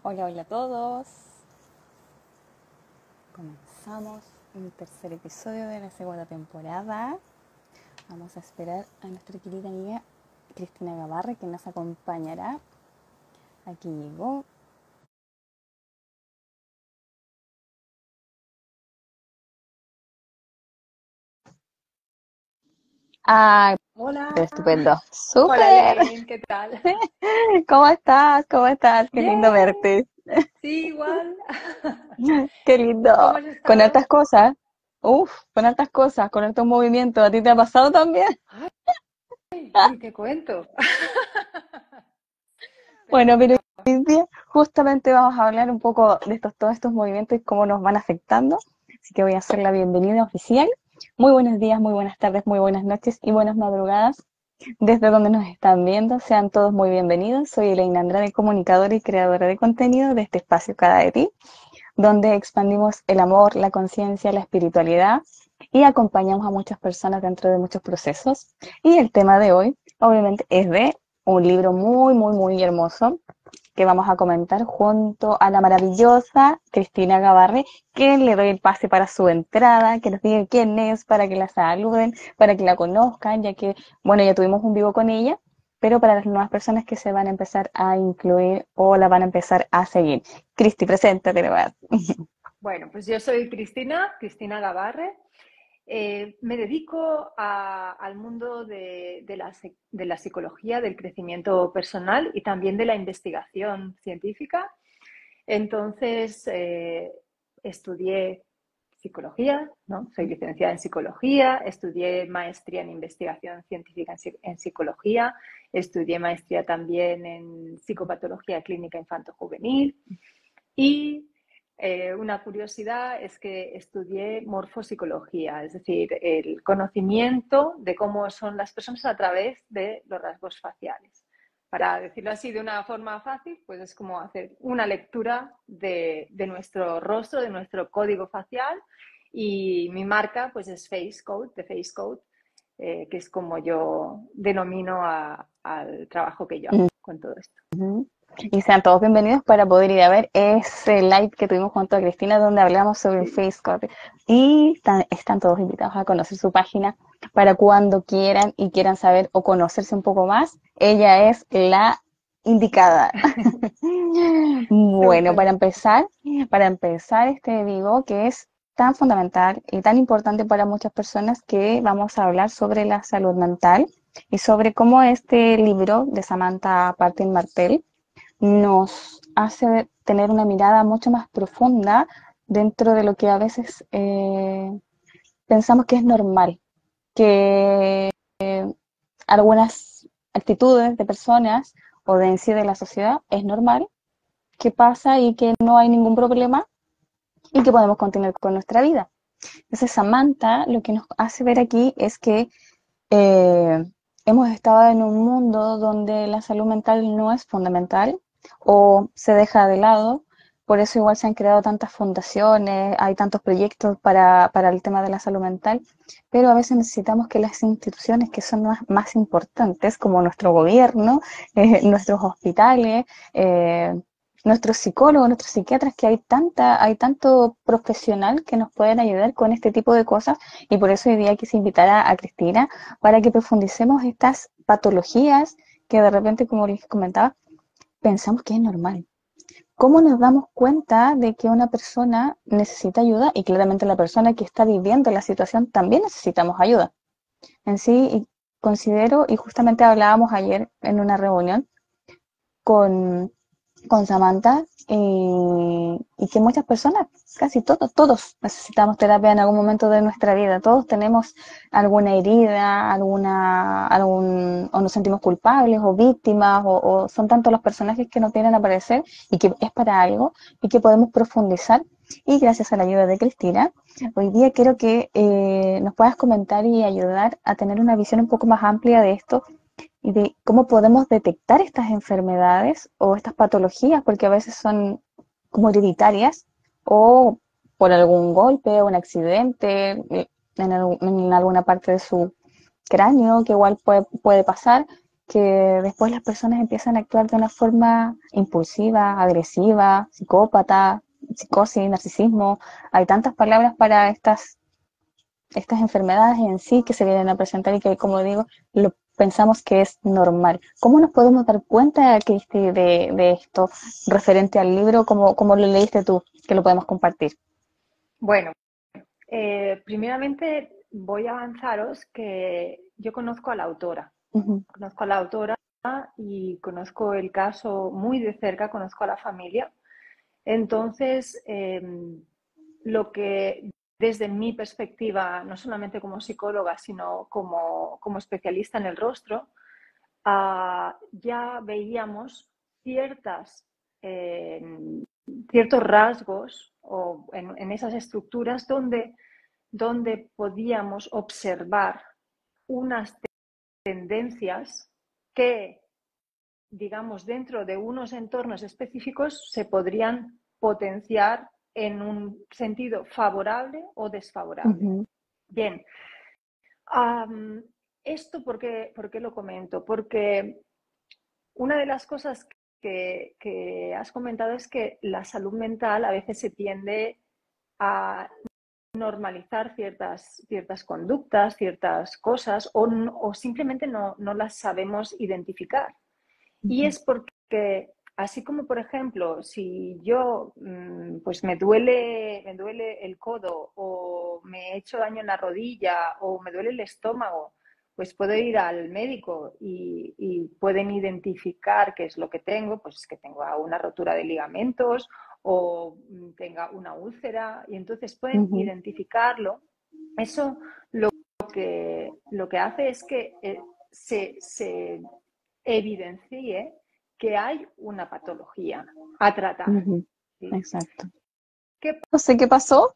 Hola, hola a todos. Comenzamos el tercer episodio de la segunda temporada. Vamos a esperar a nuestra querida amiga Cristina Gavarre, que nos acompañará. Aquí llegó. ¡Ay, Hola, estupendo! hola ¡Súper! Elaine, ¿qué tal? ¿Cómo estás? ¿Cómo estás? Qué lindo Bien, verte. sí, igual. Qué lindo. ¿Cómo has Con estado? hartas cosas. Uf, con hartas cosas, con hartos movimientos. ¿A ti te ha pasado también? Ay, ni te cuento. Pero Bueno, pero bueno, hoy día justamente vamos a hablar un poco de todos estos movimientos y cómo nos van afectando. Así que voy a hacer la bienvenida oficial. Muy buenos días, muy buenas tardes, muy buenas noches y buenas madrugadas. Desde donde nos están viendo, sean todos muy bienvenidos. Soy Elaine Andrade, comunicadora y creadora de contenido de este espacio Cada de Ti, donde expandimos el amor, la conciencia, la espiritualidad y acompañamos a muchas personas dentro de muchos procesos. Y el tema de hoy, obviamente, es de un libro muy, muy, muy hermoso que vamos a comentar junto a la maravillosa Cristina Gavarre, que le doy el pase para su entrada, que nos diga quién es, para que la saluden, para que la conozcan, ya que, bueno, ya tuvimos un vivo con ella, pero para las nuevas personas que se van a empezar a incluir o la van a empezar a seguir. Cristi, preséntate, ¿verdad? bueno, pues yo soy Cristina Gavarre. Me dedico al mundo de la psicología, del crecimiento personal y también de la investigación científica. Entonces, estudié psicología, ¿no? Soy licenciada en psicología, estudié maestría en investigación científica en psicología, estudié maestría también en psicopatología clínica infanto-juvenil y una curiosidad es que estudié morfopsicología, es decir, el conocimiento de cómo son las personas a través de los rasgos faciales. Para decirlo así de una forma fácil, pues es como hacer una lectura de nuestro rostro, de nuestro código facial, y mi marca pues es Face Code, de Face Code, que es como yo denomino al trabajo que yo hago con todo esto. Ujú. Y sean todos bienvenidos para poder ir a ver ese live que tuvimos junto a Cristina donde hablamos sobre el Sí. Face Code. Y están todos invitados a conocer su página para cuando quieran y quieran saber o conocerse un poco más. Ella es la indicada. Bueno, Súper. para empezar este vivo que es tan fundamental y tan importante para muchas personas, que vamos a hablar sobre la salud mental y sobre cómo este libro de Samantha Partin Martel nos hace tener una mirada mucho más profunda dentro de lo que a veces pensamos que es normal, que algunas actitudes de personas o de en sí de la sociedad es normal, que pasa y que no hay ningún problema y que podemos continuar con nuestra vida. Entonces Samantha lo que nos hace ver aquí es que eh, hemos estado en un mundo donde la salud mental no es fundamental o se deja de lado. Por eso igual se han creado tantas fundaciones, hay tantos proyectos para el tema de la salud mental, pero a veces necesitamos que las instituciones que son más importantes, como nuestro gobierno, nuestros hospitales, eh, nuestros psicólogos, nuestros psiquiatras, que hay tanto profesional que nos pueden ayudar con este tipo de cosas, y por eso hoy día quise invitar a Cristina para que profundicemos estas patologías que de repente, como les comentaba, pensamos que es normal. ¿Cómo nos damos cuenta de que una persona necesita ayuda? Y claramente la persona que está viviendo la situación también necesitamos ayuda. En sí, y considero, y justamente hablábamos ayer en una reunión con Samantha, y que muchas personas, casi todos necesitamos terapia en algún momento de nuestra vida. Todos tenemos alguna herida, o nos sentimos culpables o víctimas, o son tantos los personajes que nos vienen a aparecer y que es para algo y que podemos profundizar. Y gracias a la ayuda de Cristina, hoy día quiero que nos puedas comentar y ayudar a tener una visión un poco más amplia de esto y de cómo podemos detectar estas enfermedades o estas patologías, porque a veces son como hereditarias o por algún golpe o un accidente en alguna parte de su cráneo, que igual puede pasar, que después las personas empiezan a actuar de una forma impulsiva, agresiva, psicópata, psicosis, narcisismo. Hay tantas palabras para estas enfermedades en sí que se vienen a presentar y que, como digo, lo pensamos que es normal. ¿Cómo nos podemos dar cuenta, Cristi, de esto referente al libro? ¿Cómo lo leíste tú? Que lo podemos compartir. Bueno, primeramente voy a avanzaros que yo conozco a la autora. Uh-huh. Conozco a la autora y conozco el caso muy de cerca, conozco a la familia. Entonces, lo que desde mi perspectiva, no solamente como psicóloga, sino como especialista en el rostro, ya veíamos ciertos rasgos o en esas estructuras donde podíamos observar unas tendencias que, digamos, dentro de unos entornos específicos se podrían potenciar en un sentido favorable o desfavorable. Uh-huh. Bien, ¿esto por qué lo comento? Porque una de las cosas que has comentado es que la salud mental a veces se tiende a normalizar ciertas conductas, ciertas cosas, o simplemente no las sabemos identificar. Y es porque, así como por ejemplo, si yo pues me duele el codo, o me he hecho daño en la rodilla, o me duele el estómago, pues puedo ir al médico y pueden identificar qué es lo que tengo, pues que tengo una rotura de ligamentos o tenga una úlcera, y entonces pueden Uh-huh. identificarlo. Eso lo que hace es que se evidencie que hay una patología a tratar. Uh-huh. ¿Sí? Exacto. No sé qué pasó,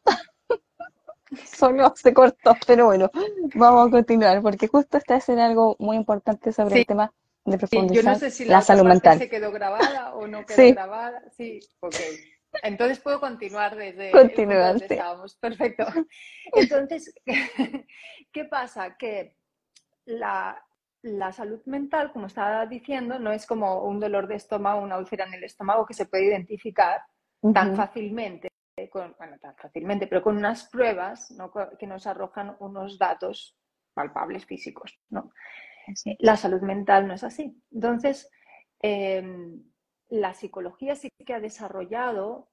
solo se cortó, pero bueno, vamos a continuar, porque justo está haciendo algo muy importante sobre Sí, el tema de yo no profundizar sé si la la otra salud parte mental. se quedó grabada o no quedó Sí, grabada. Sí, ok. Entonces puedo continuar desde el punto continuar, donde sí. estábamos. Perfecto. Entonces, ¿qué pasa? Que la salud mental, como estaba diciendo, no es como un dolor de estómago, una úlcera en el estómago que se puede identificar tan Uh-huh. fácilmente, pero con unas pruebas, ¿no?, que nos arrojan unos datos palpables físicos, ¿no? Exacto. La salud mental no es así. Entonces, la psicología sí que ha desarrollado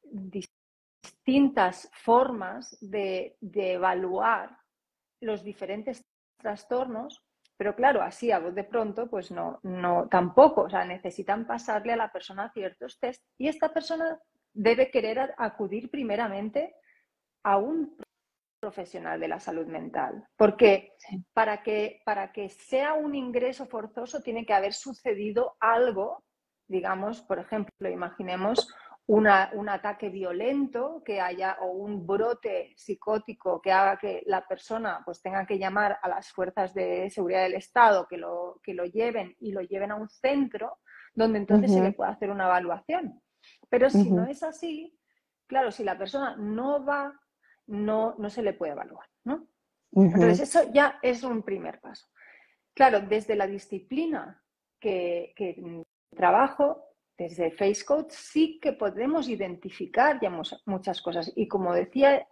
distintas formas de evaluar los diferentes trastornos, pero claro, así a voz de pronto, pues no tampoco, o sea, necesitan pasarle a la persona ciertos test, y esta persona debe querer acudir primeramente a un profesional de la salud mental, porque Sí. para que sea un ingreso forzoso tiene que haber sucedido algo, digamos, por ejemplo, imaginemos un ataque violento que haya, o un brote psicótico que haga que la persona pues tenga que llamar a las fuerzas de seguridad del Estado que lo lleven, y lo lleven a un centro donde entonces se le Uh-huh. pueda hacer una evaluación. Pero si no Uh-huh. es así, claro, si la persona no va, no se le puede evaluar, ¿no? Uh-huh. Entonces, eso ya es un primer paso. Claro, desde la disciplina que trabajo, desde Face Code, sí que podemos identificar ya muchas cosas. Y como decía,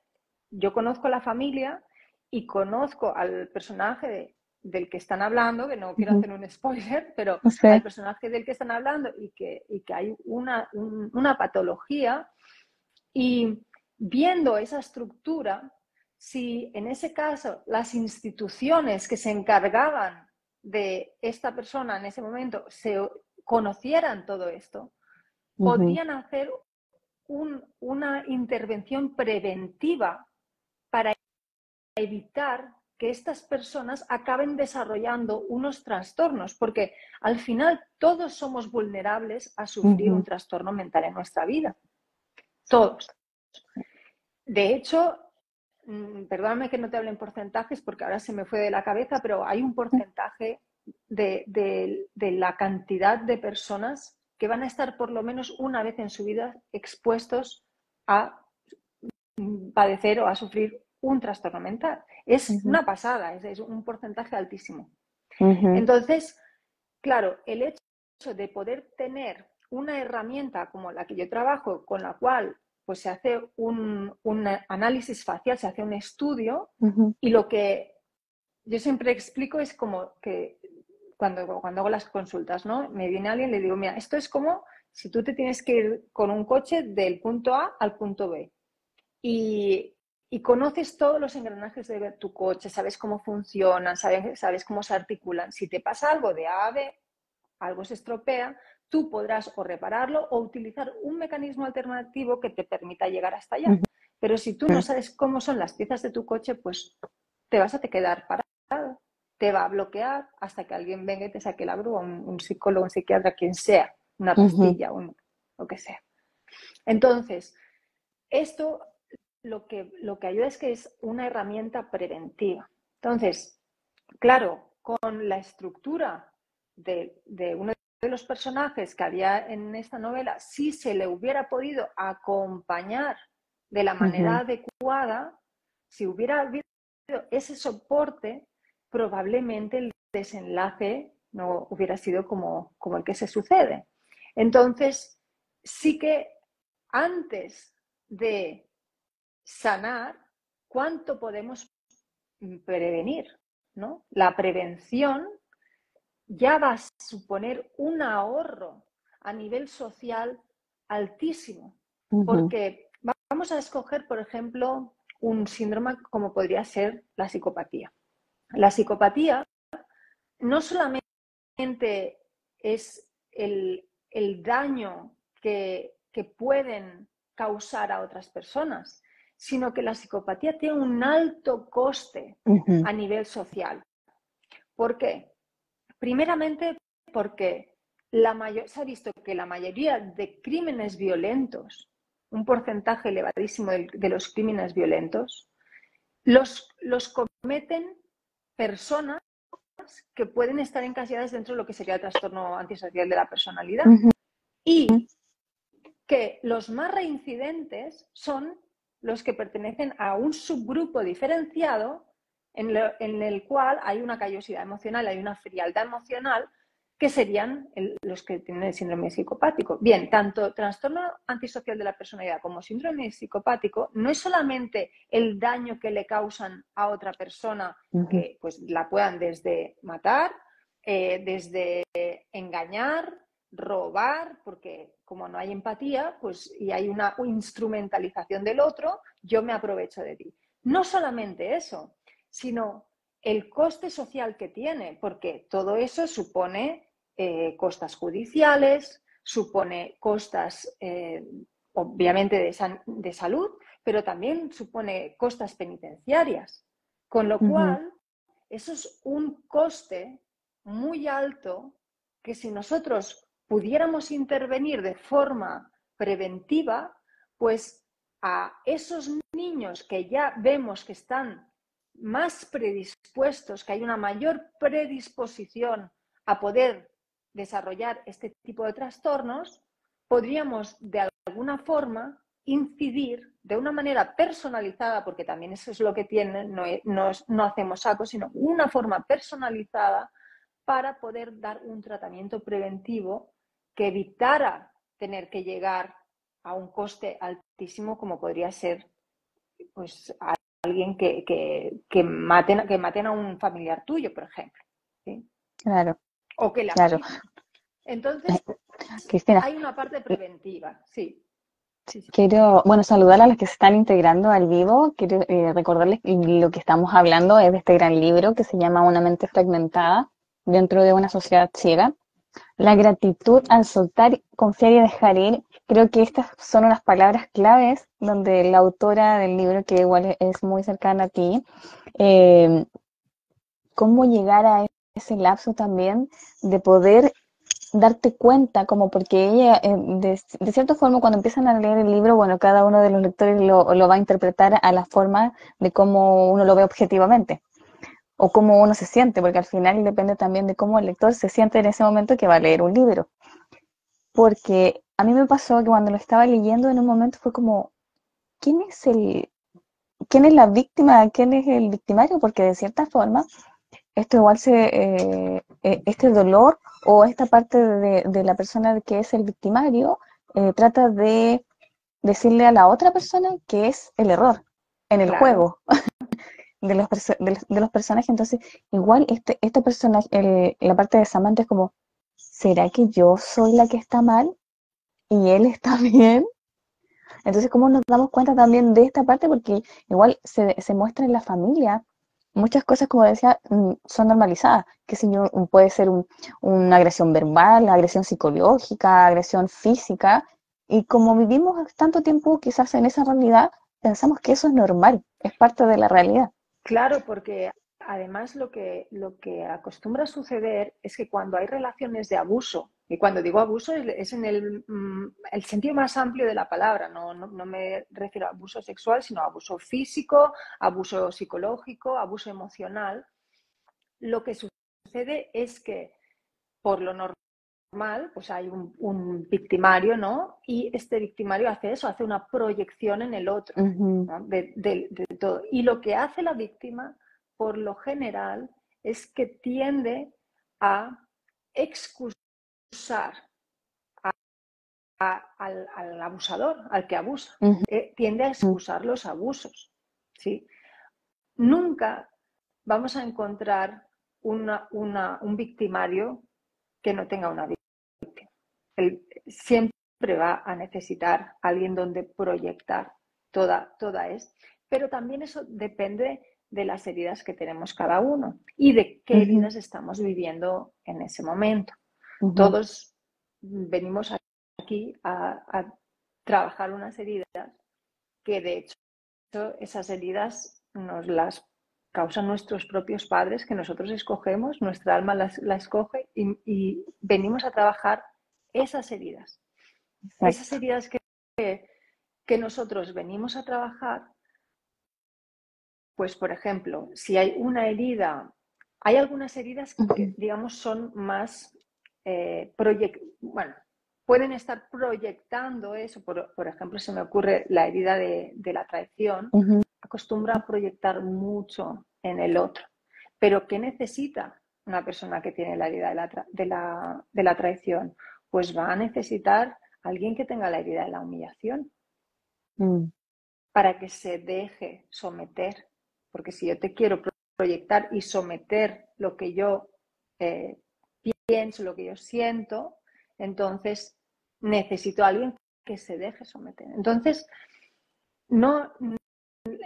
yo conozco a la familia y conozco al personaje del que están hablando, que no quiero Uh-huh. hacer un spoiler, pero al Sí. personaje del que están hablando, y que hay una patología. Y viendo esa estructura, si en ese caso las instituciones que se encargaban de esta persona en ese momento se conocieran todo esto, Uh-huh. podrían hacer una intervención preventiva para evitar que estas personas acaben desarrollando unos trastornos, porque al final todos somos vulnerables a sufrir un Uh-huh. trastorno mental en nuestra vida. Todos. De hecho, perdóname que no te hable en porcentajes porque ahora se me fue de la cabeza, pero hay un porcentaje de la cantidad de personas que van a estar por lo menos una vez en su vida expuestos a padecer o a sufrir un trastorno mental. Es Uh-huh. una pasada, es un porcentaje altísimo. Uh-huh. Entonces, claro, el hecho de poder tener una herramienta como la que yo trabajo, con la cual pues se hace un análisis facial, se hace un estudio, y lo que yo siempre explico es como que cuando hago las consultas, ¿no? Me viene alguien y le digo, mira, esto es como si tú te tienes que ir con un coche del punto A al punto B y conoces todos los engranajes de tu coche, sabes cómo funcionan, sabes cómo se articulan. Si te pasa algo de A a B, algo se estropea, tú podrás o repararlo o utilizar un mecanismo alternativo que te permita llegar hasta allá. Pero si tú no sabes cómo son las piezas de tu coche, pues te vas a quedar parado, te va a bloquear hasta que alguien venga y te saque la grúa, un psicólogo, un psiquiatra, quien sea, una pastilla, lo que sea. Entonces, esto lo que ayuda es que es una herramienta preventiva. Entonces, claro, con la estructura de uno de los personajes que había en esta novela, si se le hubiera podido acompañar de la manera adecuada, si hubiera habido ese soporte, probablemente el desenlace no hubiera sido como el que se sucede. Entonces, sí que antes de sanar, ¿cuánto podemos prevenir? ¿No? La prevención ya va a suponer un ahorro a nivel social altísimo, porque vamos a escoger, por ejemplo, un síndrome como podría ser la psicopatía. La psicopatía no solamente es el daño que pueden causar a otras personas, sino que la psicopatía tiene un alto coste a nivel social. ¿Por qué? Primeramente porque se ha visto que la mayoría de crímenes violentos, un porcentaje elevadísimo de los crímenes violentos, los cometen personas que pueden estar encasilladas dentro de lo que sería el trastorno antisocial de la personalidad. Y que los más reincidentes son los que pertenecen a un subgrupo diferenciado en el cual hay una callosidad emocional, hay una frialdad emocional, que serían los que tienen el síndrome psicopático. Bien, tanto trastorno antisocial de la personalidad como síndrome psicopático no es solamente el daño que le causan a otra persona, que pues la puedan desde matar, desde engañar, robar, porque como no hay empatía, pues y hay una instrumentalización del otro, yo me aprovecho de ti. No solamente eso, sino el coste social que tiene, porque todo eso supone costas judiciales, supone costas obviamente de salud, pero también supone costas penitenciarias, con lo cual eso es un coste muy alto que si nosotros pudiéramos intervenir de forma preventiva, pues a esos niños que ya vemos que están más predispuestos, que hay una mayor predisposición a poder desarrollar este tipo de trastornos, podríamos de alguna forma incidir de una manera personalizada, porque también eso es lo que tienen, no hacemos saco, sino una forma personalizada para poder dar un tratamiento preventivo que evitara tener que llegar a un coste altísimo como podría ser pues alguien que maten a un familiar tuyo, por ejemplo. ¿Sí? Claro, O que la claro. Entonces, Cristina, hay una parte preventiva, sí. Sí. quiero, bueno, saludar a las que se están integrando al vivo. Quiero recordarles que lo que estamos hablando es de este gran libro que se llama Una mente fragmentada dentro de una sociedad ciega. La gratitud al soltar, confiar y dejar ir. Creo que estas son unas palabras claves donde la autora del libro, que igual es muy cercana a ti, cómo llegar a ese lapso también de poder darte cuenta, como porque ella, de cierta forma, cuando empiezan a leer el libro, bueno, cada uno de los lectores lo va a interpretar a la forma de cómo uno lo ve objetivamente o cómo uno se siente, porque al final depende también de cómo el lector se siente en ese momento que va a leer un libro. Porque a mí me pasó que cuando lo estaba leyendo en un momento fue como, ¿quién es quién es la víctima? ¿Quién es el victimario? Porque de cierta forma esto igual este dolor o esta parte de la persona que es el victimario trata de decirle a la otra persona que es el error en el Claro, juego de los personajes. Entonces, igual este personaje, la parte de Samantha es como, ¿será que yo soy la que está mal y él está bien? Entonces, ¿cómo nos damos cuenta también de esta parte? Porque igual se muestra en la familia. Muchas cosas, como decía, son normalizadas. Que si yo, puede ser una agresión verbal, agresión psicológica, agresión física. Y como vivimos tanto tiempo quizás en esa realidad, pensamos que eso es normal, es parte de la realidad. claro, porque además lo que acostumbra a suceder es que cuando hay relaciones de abuso, y cuando digo abuso es en el sentido más amplio de la palabra, no me refiero a abuso sexual, sino a abuso físico, abuso psicológico, abuso emocional, lo que sucede es que por lo normal, pues hay un victimario, ¿no? Y este victimario hace eso, hace una proyección en el otro, Ujú, ¿no? De todo. Y lo que hace la víctima, por lo general, es que tiende a excusar al abusador, al que abusa. ujú, Tiende a excusar los abusos, ¿sí? Nunca vamos a encontrar un victimario que no tenga una víctima. Él siempre va a necesitar a alguien donde proyectar toda es. Pero también eso depende de las heridas que tenemos cada uno y de qué ujú, heridas estamos viviendo en ese momento. ujú. Todos venimos aquí a trabajar unas heridas que de hecho esas heridas nos las causan nuestros propios padres, que nosotros escogemos, nuestra alma la escoge y venimos a trabajar esas heridas. Esas Exacto. heridas que nosotros venimos a trabajar, pues por ejemplo, si hay una herida, hay algunas heridas que Ujú, digamos son más, bueno, pueden estar proyectando eso, por ejemplo, se me ocurre la herida de la traición, ujú, acostumbra a proyectar mucho en el otro. Pero ¿qué necesita una persona que tiene la herida de la traición? Pues va a necesitar alguien que tenga la herida de la humillación mm, para que se deje someter. Porque si yo te quiero proyectar y someter lo que yo eh, pienso, lo que yo siento, entonces necesito a alguien que se deje someter. Entonces, no,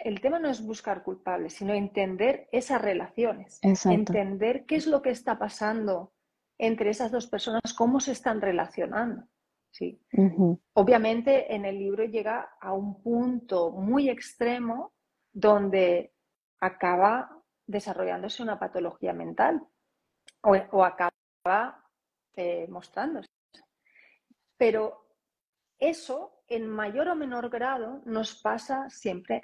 el tema no es buscar culpables, sino entender esas relaciones, exacto. entender qué es lo que está pasando entre esas dos personas, cómo se están relacionando. ¿Sí? Ujú, Obviamente en el libro llega a un punto muy extremo donde acaba desarrollándose una patología mental o acaba mostrándose. Pero eso, en mayor o menor grado, nos pasa siempre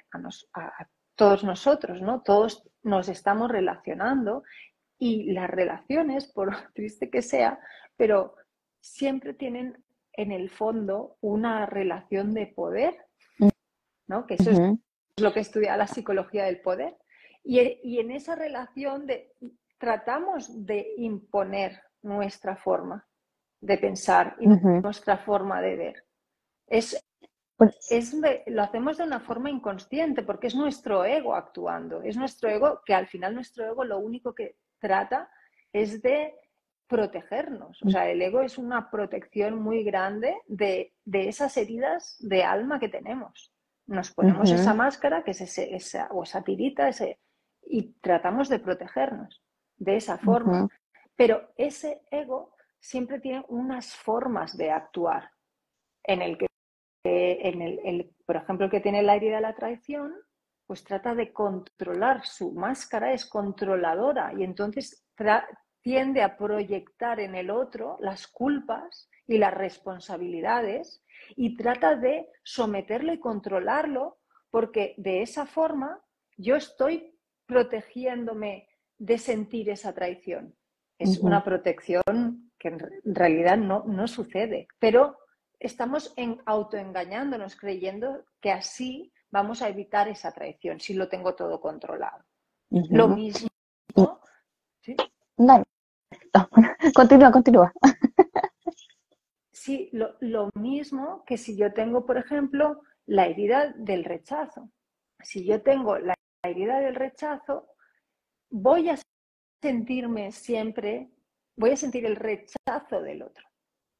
a todos nosotros, ¿no? Todos nos estamos relacionando y las relaciones, por triste que sea, pero siempre tienen en el fondo una relación de poder, ¿no? Que eso es ujú, lo que estudia la psicología del poder. Y en esa relación tratamos de imponer nuestra forma de pensar y ujú. nuestra forma de ver. Es, Pues, lo hacemos de una forma inconsciente porque es nuestro ego actuando, es nuestro ego que al final nuestro ego lo único que trata es de protegernos. O sea, el ego es una protección muy grande de esas heridas de alma que tenemos. Nos ponemos esa ujú, máscara, que es o esa tirita, y tratamos de protegernos de esa forma. ujú, Pero ese ego siempre tiene unas formas de actuar en el que por ejemplo, el que tiene la herida de la traición, pues trata de controlar, su máscara es controladora y entonces tiende a proyectar en el otro las culpas y las responsabilidades y trata de someterlo y controlarlo porque de esa forma yo estoy protegiéndome de sentir esa traición. Es ujú, una protección que en realidad no sucede, pero estamos autoengañándonos creyendo que así vamos a evitar esa traición si lo tengo todo controlado. Lo ujú. mismo Y, ¿sí? Dale. Continúa, continúa. Sí, lo mismo que si yo tengo, por ejemplo, la herida del rechazo. Si yo tengo la herida del rechazo, voy a sentirme siempre, voy a sentir el rechazo del otro,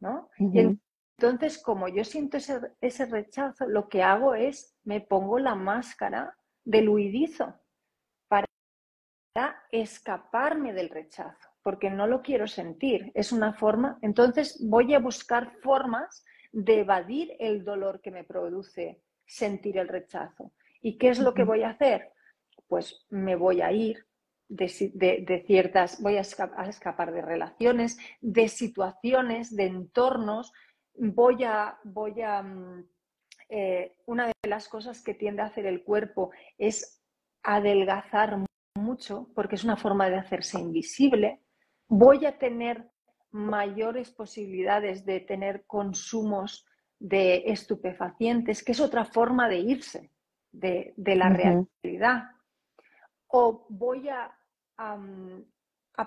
¿no? Y Ujú, entonces, como yo siento ese rechazo, lo que hago es me pongo la máscara del huidizo para escaparme del rechazo, porque no lo quiero sentir. Es una forma, entonces voy a buscar formas de evadir el dolor que me produce sentir el rechazo. ¿Y qué es lo que ujú, voy a hacer? Pues me voy a ir de ciertas, voy a escapar de relaciones, de situaciones, de entornos, una de las cosas que tiende a hacer el cuerpo es adelgazar mucho, porque es una forma de hacerse invisible. Voy a tener mayores posibilidades de tener consumos de estupefacientes, que es otra forma de irse de la ujú, realidad. O voy a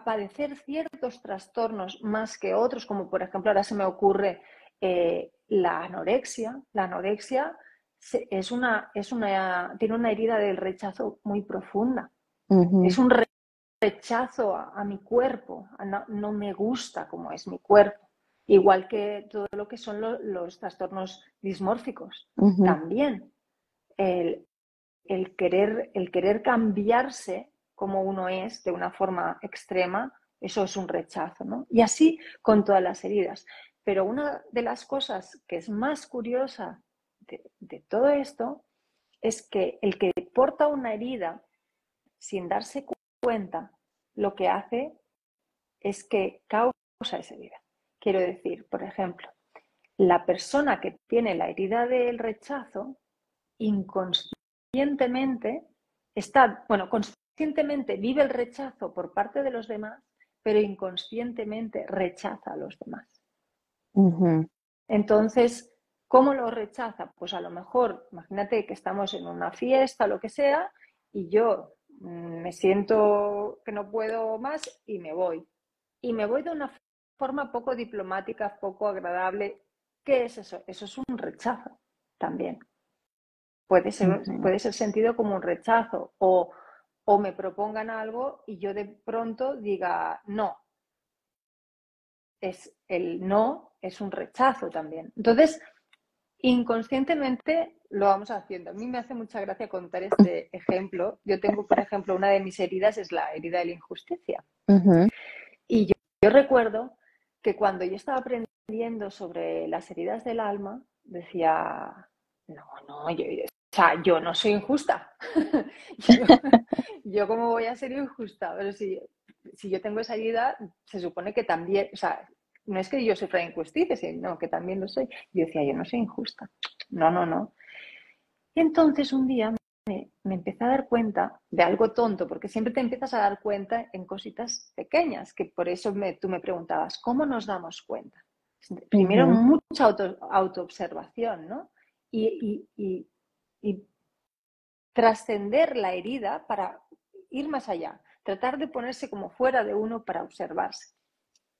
padecer ciertos trastornos más que otros, como por ejemplo ahora se me ocurre la anorexia. La anorexia tiene una herida del rechazo muy profunda. Es ujú, un rechazo a mi cuerpo, no me gusta como es mi cuerpo. Igual que todo lo que son los trastornos dismórficos. ujú, También el, el querer cambiarse como uno es de una forma extrema, eso es un rechazo, ¿no? Y así con todas las heridas. Pero una de las cosas que es más curiosa de todo esto es que el que porta una herida sin darse cuenta, lo que hace es que causa esa herida. Quiero decir, por ejemplo, la persona que tiene la herida del rechazo, inconscientemente conscientemente vive el rechazo por parte de los demás, pero inconscientemente rechaza a los demás. ujú, Entonces, ¿cómo lo rechaza? Pues a lo mejor, imagínate que estamos en una fiesta, lo que sea, y yo me siento que no puedo más y me voy. Y me voy de una forma poco diplomática, poco agradable. ¿Qué es eso? Eso es un rechazo también. ujú, Puede ser sentido como un rechazo o me propongan algo y yo de pronto diga no. El no es un rechazo también. Entonces, inconscientemente lo vamos haciendo. A mí me hace mucha gracia contar este ejemplo. Yo tengo, por ejemplo, una de mis heridas es la herida de la injusticia. ujú, Y yo recuerdo que cuando yo estaba aprendiendo sobre las heridas del alma, decía, no, o sea, yo no soy injusta. yo, yo cómo voy a ser injusta, pero si yo tengo esa herida, se supone que también, o sea, no es que yo sufra injusticia, sino que también lo soy. Yo decía, yo no soy injusta. No, no, no. Y entonces un día me empecé a dar cuenta de algo tonto, porque siempre te empiezas a dar cuenta en cositas pequeñas, que por eso tú me preguntabas, ¿cómo nos damos cuenta? Primero, ujú, mucha autoobservación, ¿no? Y trascender la herida para ir más allá, tratar de ponerse como fuera de uno para observarse.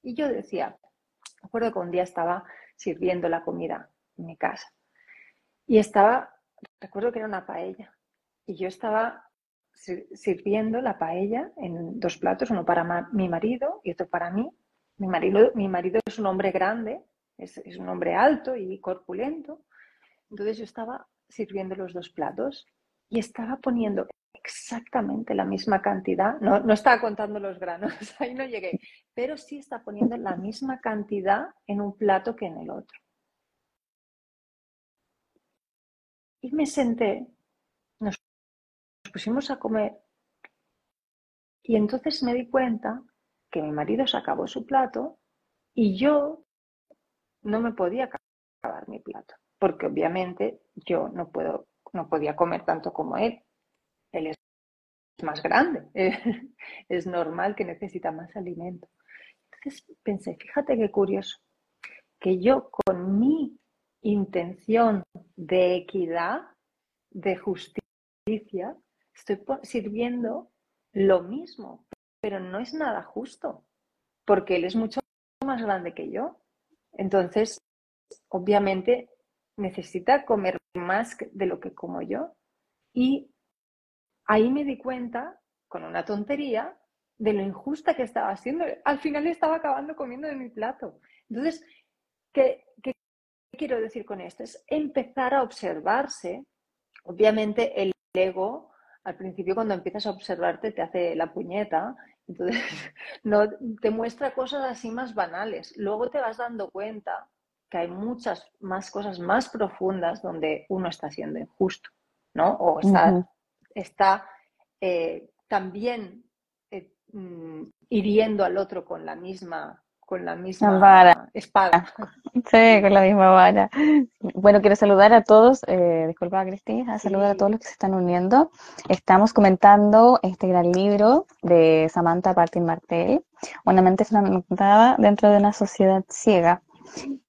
Y yo decía, me acuerdo que un día estaba sirviendo la comida en mi casa y recuerdo que era una paella, y yo estaba sirviendo la paella en dos platos, uno para mi marido y otro para mí. Mi marido es un hombre grande, es un hombre alto y corpulento, entonces yo estaba sirviendo los dos platos y estaba poniendo exactamente la misma cantidad, no estaba contando los granos, ahí no llegué, pero sí está poniendo la misma cantidad en un plato que en el otro. Y me senté, nos pusimos a comer y entonces me di cuenta que mi marido se acabó su plato y yo no me podía acabar mi plato, porque obviamente yo no podía comer tanto como él. Él es más grande, es normal que necesita más alimento. Entonces pensé, fíjate qué curioso, que yo con mi intención de equidad, de justicia, estoy sirviendo lo mismo, pero no es nada justo, porque él es mucho más grande que yo. Entonces, obviamente, necesita comer más de lo que como yo. Y ahí me di cuenta, con una tontería, de lo injusta que estaba haciendo. Al final estaba acabando comiendo de mi plato. Entonces, ¿qué quiero decir con esto? Es empezar a observarse. Obviamente el ego, al principio cuando empiezas a observarte, te hace la puñeta, entonces no te muestra cosas así más banales. Luego te vas dando cuenta que hay muchas más cosas más profundas donde uno está siendo injusto, ¿no? O está también hiriendo al otro con la Vara. misma espada. Sí, con la misma vara. Bueno, quiero saludar a todos, disculpa Cristina, saludar a todos Sí, los que se están uniendo. Estamos comentando este gran libro de Samantha Martín Martel, Una mente fragmentada dentro de una sociedad ciega.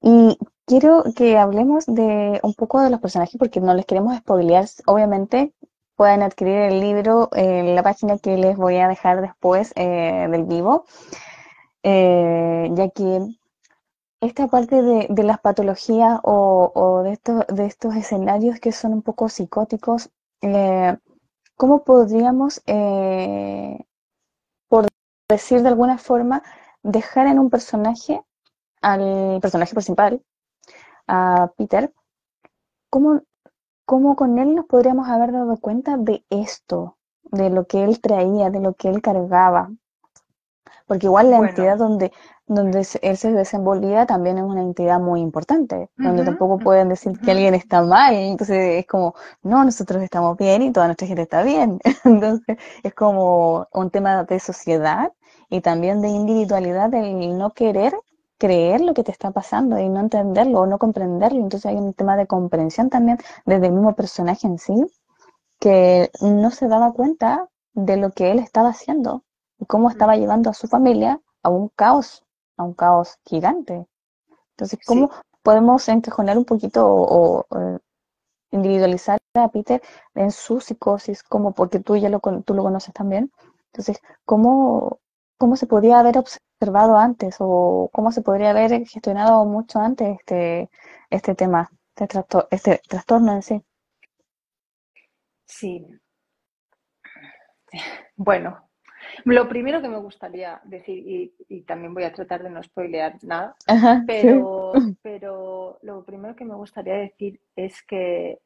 Y quiero que hablemos de un poco de los personajes porque no les queremos spoilear. Obviamente pueden adquirir el libro en la página que les voy a dejar después del vivo, ya que esta parte de las patologías o de estos escenarios que son un poco psicóticos, ¿cómo podríamos, por decir de alguna forma, dejar en un personaje, al personaje principal, a Peter, cómo, cómo con él nos podríamos haber dado cuenta de esto, de lo que él traía, de lo que él cargaba? Porque igual la entidad bueno. donde él se desenvolvía también es una entidad muy importante, donde Ujú, tampoco pueden decir que ujú. alguien está mal, entonces es como, no, nosotros estamos bien y toda nuestra gente está bien. Entonces es como un tema de sociedad y también de individualidad, el no querer creer lo que te está pasando y no entenderlo o no comprenderlo. Entonces hay un tema de comprensión también desde el mismo personaje en sí, que no se daba cuenta de lo que él estaba haciendo y cómo estaba Mm, llevando a su familia a un caos gigante. Entonces, ¿cómo sí, podemos encajonar un poquito o individualizar a Peter en su psicosis, como porque tú ya tú lo conoces también? Entonces, ¿cómo se podría haber observado antes o cómo se podría haber gestionado mucho antes este tema, este trastorno en sí? sí. Bueno, lo primero que me gustaría decir, y también voy a tratar de no spoilear nada, Ajá, sí. pero lo primero que me gustaría decir es que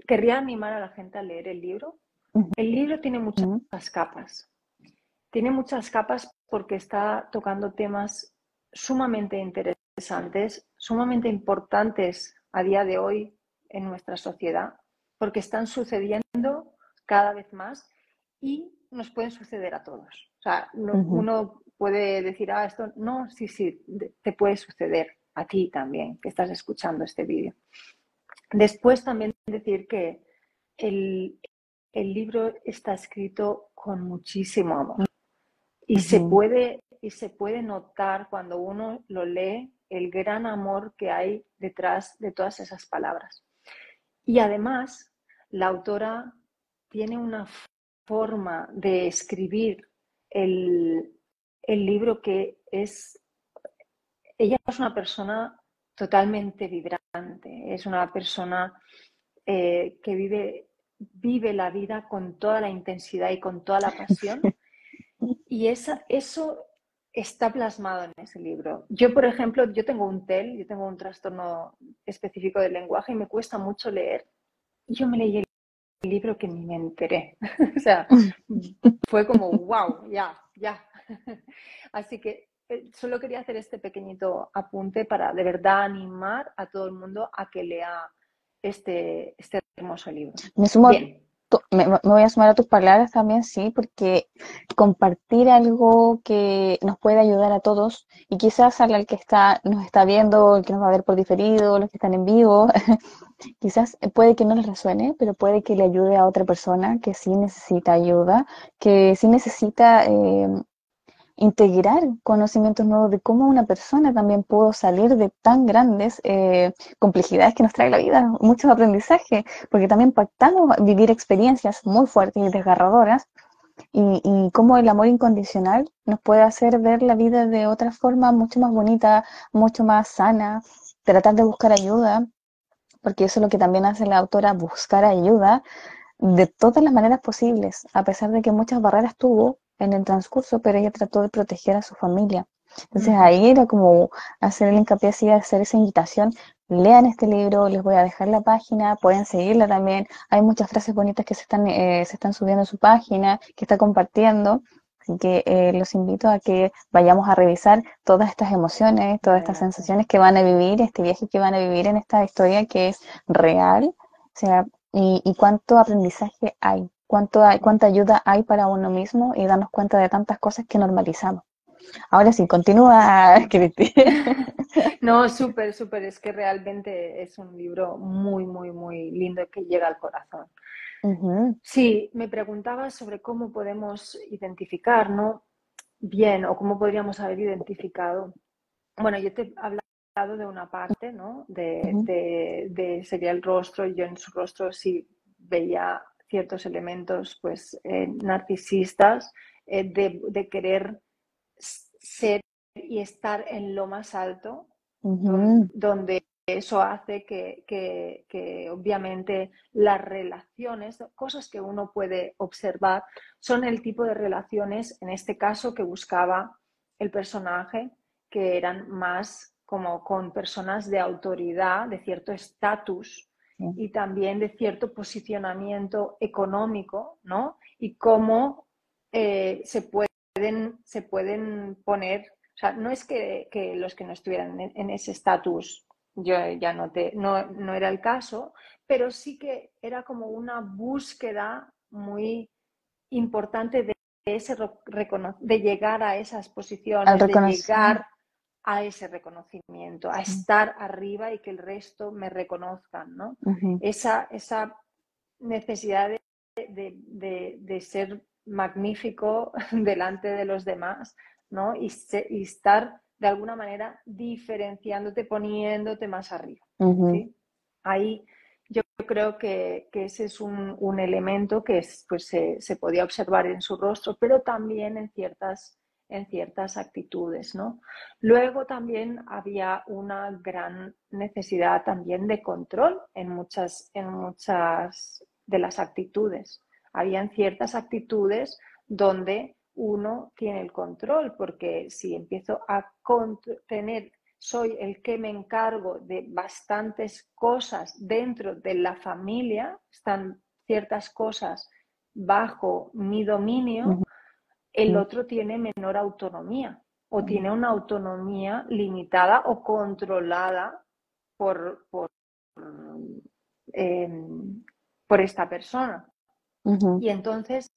querría animar a la gente a leer el libro. El libro tiene muchas Ujú. capas. Tiene muchas capas porque está tocando temas sumamente interesantes, sumamente importantes a día de hoy en nuestra sociedad, porque están sucediendo cada vez más y nos pueden suceder a todos. O sea, Ujú. uno puede decir, ah, esto no, sí, sí, te puede suceder a ti también, que estás escuchando este vídeo. Después también decir que el, el libro está escrito con muchísimo amor Ujú. y se puede notar cuando uno lo lee el gran amor que hay detrás de todas esas palabras. Y además, la autora tiene una forma de escribir el, el libro que es, ella es una persona totalmente vibrante, es una persona que vive la vida con toda la intensidad y con toda la pasión. Y eso está plasmado en ese libro. Yo, por ejemplo, yo tengo un TEL, yo tengo un trastorno específico del lenguaje y me cuesta mucho leer. Y yo me leí el libro que ni me enteré. O sea, fue como, wow, ya, ya. Así que solo quería hacer este pequeñito apunte para de verdad animar a todo el mundo a que lea este hermoso libro. Me sumo, Bien. me voy a sumar a tus palabras también, sí, porque compartir algo que nos puede ayudar a todos y quizás al que nos está viendo, el que nos va a ver por diferido, los que están en vivo, quizás puede que no les resuene, pero puede que le ayude a otra persona que sí necesita ayuda, que sí necesita integrar conocimientos nuevos de cómo una persona también pudo salir de tan grandes complejidades que nos trae la vida, muchos aprendizajes, porque también pactamos vivir experiencias muy fuertes y desgarradoras y cómo el amor incondicional nos puede hacer ver la vida de otra forma mucho más bonita, mucho más sana, tratar de buscar ayuda, porque eso es lo que también hace la autora, buscar ayuda de todas las maneras posibles, a pesar de que muchas barreras tuvo en el transcurso, pero ella trató de proteger a su familia. Entonces ahí era como hacer el hincapié, así, hacer esa invitación, lean este libro, les voy a dejar la página, pueden seguirla también, hay muchas frases bonitas que se están subiendo en su página, que está compartiendo, así que los invito a que vayamos a revisar todas estas emociones, todas estas sensaciones que van a vivir, este viaje que van a vivir en esta historia que es real, o sea, y cuánto aprendizaje hay, cuánta ayuda hay para uno mismo y darnos cuenta de tantas cosas que normalizamos. Ahora sí, continúa, Cristi. No, súper, súper. Es que realmente es un libro muy, muy, muy lindo que llega al corazón. Sí, me preguntabas sobre cómo podemos identificar, ¿no? Bien, o cómo podríamos haber identificado. Bueno, yo te he hablado de una parte, ¿no? Sería el rostro, y yo en su rostro sí veía ciertos elementos, pues, narcisistas, de querer ser y estar en lo más alto, donde eso hace que obviamente las relaciones, cosas que uno puede observar, son el tipo de relaciones, en este caso, que buscaba el personaje, que eran más como con personas de autoridad, de cierto estatus y también de cierto posicionamiento económico, ¿no? Y cómo se pueden poner, o sea, no es que los que no estuvieran en ese estatus, yo ya no era el caso, pero sí que era como una búsqueda muy importante de llegar a esas Al posiciones, de reconocer. llegar a ese reconocimiento, a estar arriba y que el resto me reconozcan, ¿no? Esa necesidad de ser magnífico delante de los demás, ¿no? Y estar de alguna manera diferenciándote, poniéndote más arriba, ¿sí? Ahí yo creo que ese es un elemento que pues, se podía observar en su rostro, pero también en ciertas actitudes, ¿no? Luego también había una gran necesidad también de control en muchas de las actitudes. Habían ciertas actitudes donde uno tiene el control, porque si empiezo a tener, soy el que me encargo de bastantes cosas dentro de la familia, están ciertas cosas bajo mi dominio, el otro tiene menor autonomía o tiene una autonomía limitada o controlada por esta persona. Y entonces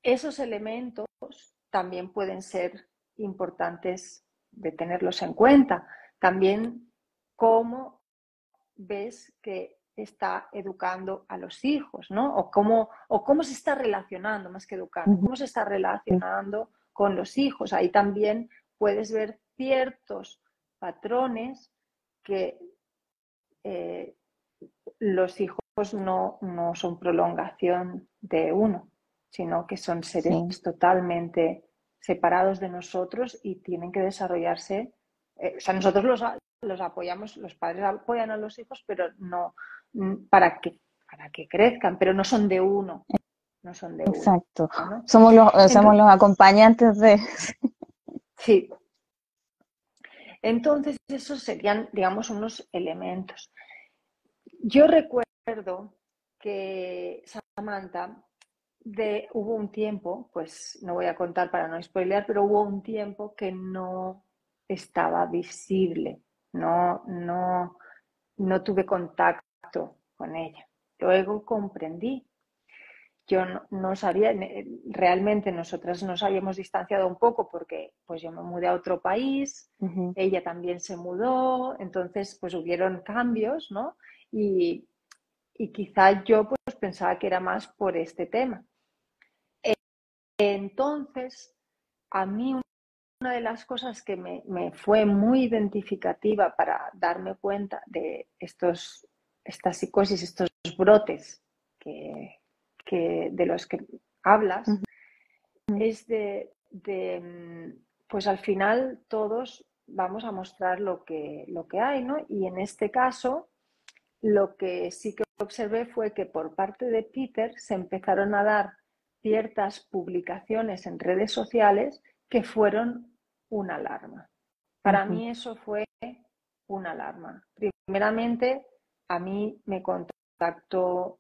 esos elementos también pueden ser importantes de tenerlos en cuenta. También cómo ves que está educando a los hijos, ¿no? O cómo se está relacionando, más que educando, cómo se está relacionando con los hijos. Ahí también puedes ver ciertos patrones que los hijos no son prolongación de uno, sino que son seres totalmente separados de nosotros y tienen que desarrollarse. O sea, nosotros los apoyamos, los padres apoyan a los hijos, pero no para que crezcan, pero no son de uno. No son de uno. Exacto. ¿No? Somos Entonces, los acompañantes de... sí. Entonces, esos serían, digamos, unos elementos. Yo recuerdo que Samantha, hubo un tiempo, pues no voy a contar para no spoilear, pero hubo un tiempo que no estaba visible, no tuve contacto con ella. Luego comprendí. Yo no sabía, realmente nosotras nos habíamos distanciado un poco porque pues yo me mudé a otro país, ella también se mudó, entonces pues hubieron cambios, ¿no? Y quizá yo pues pensaba que era más por este tema. Entonces, a mí una de las cosas que me fue muy identificativa para darme cuenta de esta psicosis, estos brotes de los que hablas, es pues al final todos vamos a mostrar lo que hay, ¿no? Y en este caso, lo que sí que observé fue que por parte de Peter se empezaron a dar ciertas publicaciones en redes sociales que fueron una alarma. Para mí eso fue una alarma. Primeramente, a mí me contactó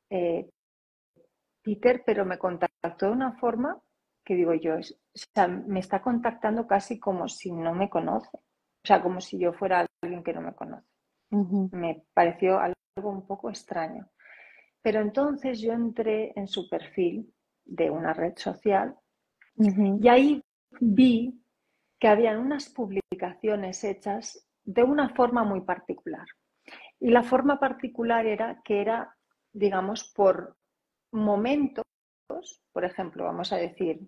Peter, pero me contactó de una forma que digo yo, o sea, me está contactando casi como si no me conoce, o sea, como si yo fuera alguien que no me conoce. Me pareció algo un poco extraño. Pero entonces yo entré en su perfil de una red social y ahí vi que habían unas publicaciones hechas de una forma muy particular. Y la forma particular era que era, digamos, por momentos, por ejemplo, vamos a decir,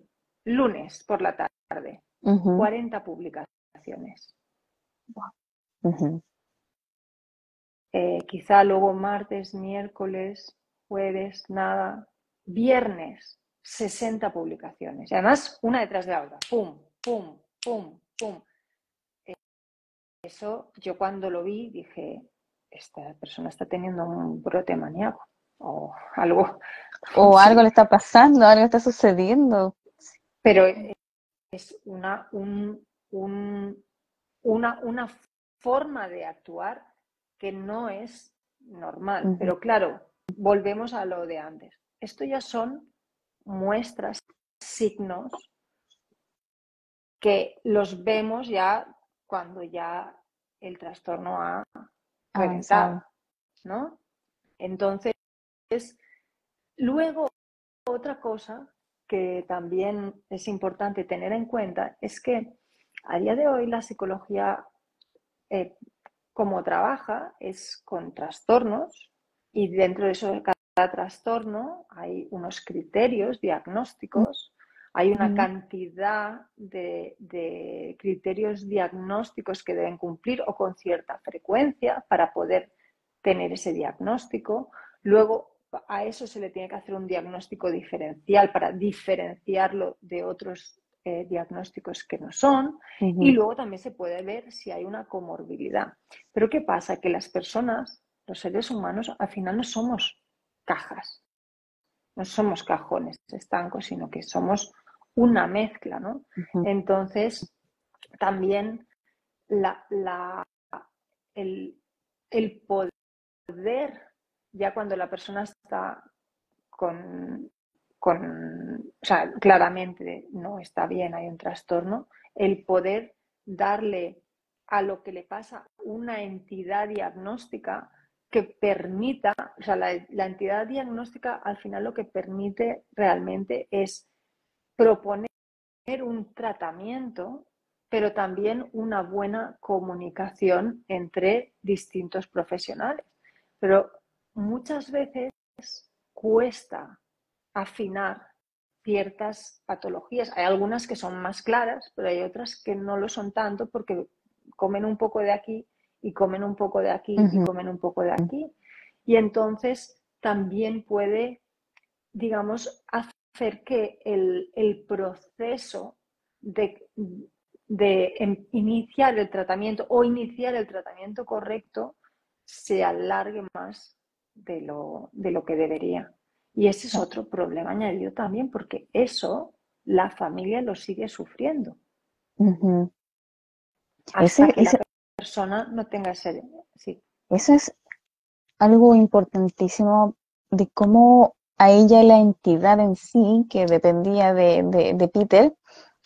lunes por la tarde, 40 publicaciones. Quizá luego martes, miércoles, jueves, nada. Viernes, 60 publicaciones. Y además, una detrás de la otra. Pum, pum, pum, pum. Eso, yo cuando lo vi dije, esta persona está teniendo un brote maníaco o algo. O algo Sí. le está pasando, algo está sucediendo. Pero es una forma de actuar que no es normal. Pero claro, volvemos a lo de antes. Esto ya son muestras, signos que los vemos ya cuando ya el trastorno ha reventado, ¿no? Entonces, luego otra cosa que también es importante tener en cuenta es que a día de hoy la psicología, como trabaja, es con trastornos y dentro de eso de cada trastorno hay unos criterios diagnósticos, hay una cantidad de criterios diagnósticos que deben cumplir o con cierta frecuencia para poder tener ese diagnóstico. Luego a eso se le tiene que hacer un diagnóstico diferencial para diferenciarlo de otros diagnósticos que no son, y luego también se puede ver si hay una comorbilidad. Pero ¿qué pasa? Que las personas, los seres humanos, al final no somos cajas, no somos cajones estancos, sino que somos una mezcla, ¿no? Entonces, también el poder, ya cuando la persona está o sea, claramente no está bien, hay un trastorno, el poder darle a lo que le pasa una entidad diagnóstica que permita, o sea, la entidad diagnóstica al final lo que permite realmente es proponer un tratamiento, pero también una buena comunicación entre distintos profesionales. Pero muchas veces cuesta afinar ciertas patologías. Hay algunas que son más claras, pero hay otras que no lo son tanto porque comen un poco de aquí y comen un poco de aquí y comen un poco de aquí. Y entonces también puede, digamos, hacer que el proceso de iniciar el tratamiento o iniciar el tratamiento correcto se alargue más de lo que debería. Y ese es otro problema añadido también, porque eso la familia lo sigue sufriendo hasta que la persona no tenga ese... Sí. Eso es algo importantísimo de cómo a ella la entidad en sí, que dependía de Peter,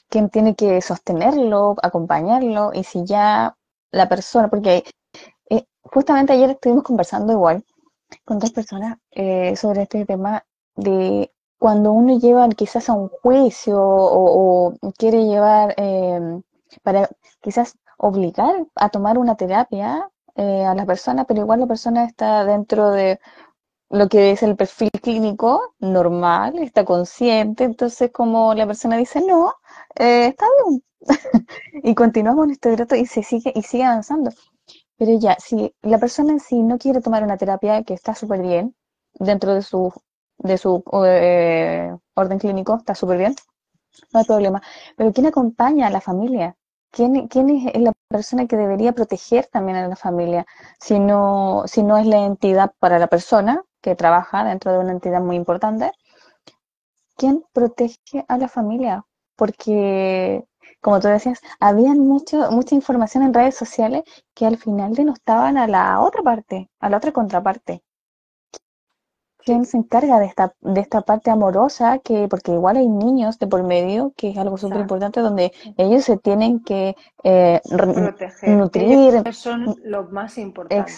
quien tiene que sostenerlo, acompañarlo, y si ya la persona, porque justamente ayer estuvimos conversando igual con dos personas sobre este tema de cuando uno lleva quizás a un juicio o quiere llevar para quizás obligar a tomar una terapia a la persona, pero igual la persona está dentro de lo que es el perfil clínico normal, está consciente, entonces como la persona dice no, está bien, y continuamos nuestro trato y sigue avanzando. Pero ya, si la persona en sí no quiere tomar una terapia que está súper bien, dentro de su orden clínico, está súper bien, no hay problema. Pero ¿quién acompaña a la familia? ¿Quién es la persona que debería proteger también a la familia? Si no es la entidad para la persona que trabaja dentro de una entidad muy importante, ¿quién protege a la familia? Porque, como tú decías, había mucha información en redes sociales que al final denostaban a la otra parte, a la otra contraparte. ¿Quién Sí, se encarga de esta parte amorosa? Porque igual hay niños de por medio, que es algo súper exacto. importante, donde ellos se tienen que eh, Proteger. Ellos nutrir. son lo más importante.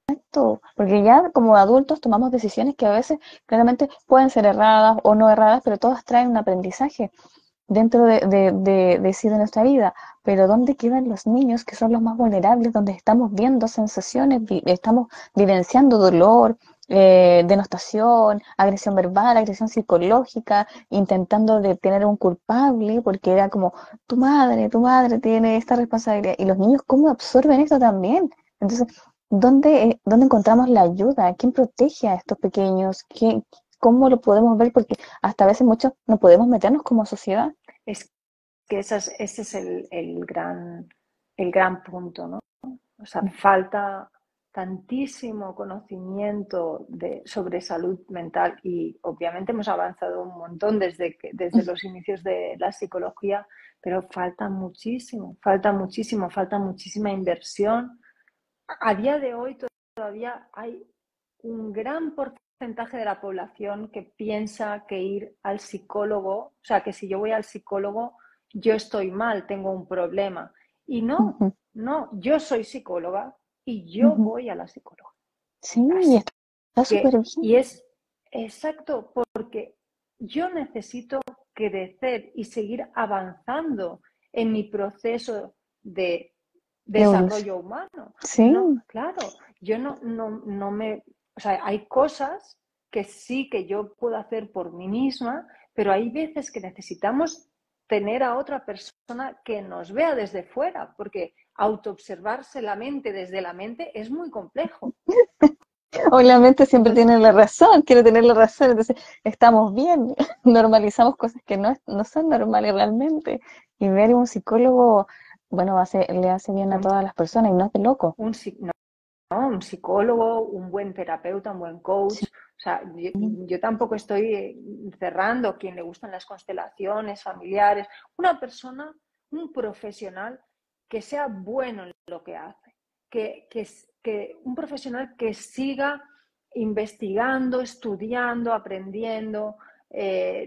Exacto, porque ya como adultos tomamos decisiones que a veces claramente pueden ser erradas o no erradas, pero todas traen un aprendizaje dentro de sí de nuestra vida. Pero ¿dónde quedan los niños que son los más vulnerables, donde estamos viendo sensaciones, estamos vivenciando dolor, denostación, agresión verbal, agresión psicológica, intentando detener a un culpable, porque era como, tu madre tiene esta responsabilidad. Y los niños, ¿cómo absorben esto también? Entonces, ¿dónde encontramos la ayuda? ¿Quién protege a estos pequeños? ¿Cómo lo podemos ver? Porque hasta a veces muchos no podemos meternos como sociedad. Es que ese es el gran punto, ¿no? O sea, falta tantísimo conocimiento sobre salud mental y obviamente hemos avanzado un montón desde los inicios de la psicología, pero falta muchísimo, falta muchísima inversión. A día de hoy todavía hay un gran porcentaje de la población que piensa que ir al psicólogo, o sea, que si yo voy al psicólogo, yo estoy mal, tengo un problema. Y no, Ujú, no, yo soy psicóloga y yo ujú. voy a la psicóloga. Sí, y Así está súper que, bien. y es exacto, porque yo necesito crecer y seguir avanzando en mi proceso de Evolución. desarrollo humano. Sí, No, claro, yo no me, o sea, hay cosas que sí que yo puedo hacer por mí misma, pero hay veces que necesitamos tener a otra persona que nos vea desde fuera, porque autoobservarse la mente desde la mente es muy complejo. obviamente siempre Entonces, tiene la razón, quiere tener la razón, entonces estamos bien, normalizamos cosas que no son normales realmente. Y ver un psicólogo, bueno, le hace bien a un, todas las personas y no es de loco. un, ¿no? Un psicólogo, un buen terapeuta, un buen coach. Sí, O sea, yo tampoco estoy cerrando a quien le gustan las constelaciones familiares. Una persona, un profesional que sea bueno en lo que hace. Que un profesional que siga investigando, estudiando, aprendiendo.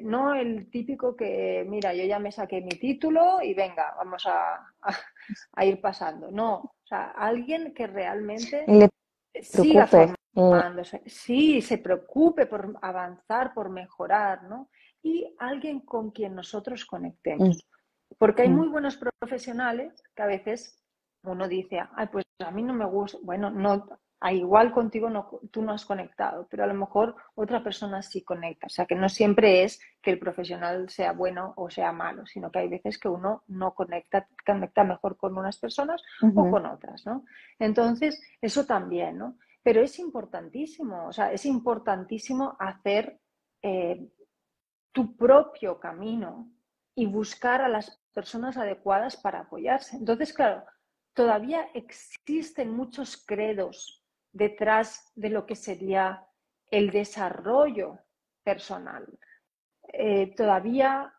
No el típico que, mira, yo ya me saqué mi título y venga, vamos a ir pasando. No, o sea, alguien que realmente le siga preocupe. formándose, sí, se preocupe por avanzar, por mejorar, ¿no? Y alguien con quien nosotros Mm, conectemos. Porque hay mm. muy buenos profesionales que a veces uno dice, ay, pues a mí no me gusta, bueno, no, igual contigo no, tú no has conectado, pero a lo mejor otra persona sí conecta. O sea, que no siempre es que el profesional sea bueno o sea malo, sino que hay veces que uno no conecta mejor con unas personas o Ujú. con otras, ¿no? Entonces, eso también, ¿no? Pero es importantísimo, o sea, es importantísimo hacer eh, tu propio camino y buscar a las personas adecuadas para apoyarse. Entonces, claro, todavía existen muchos credos detrás de lo que sería el desarrollo personal. Todavía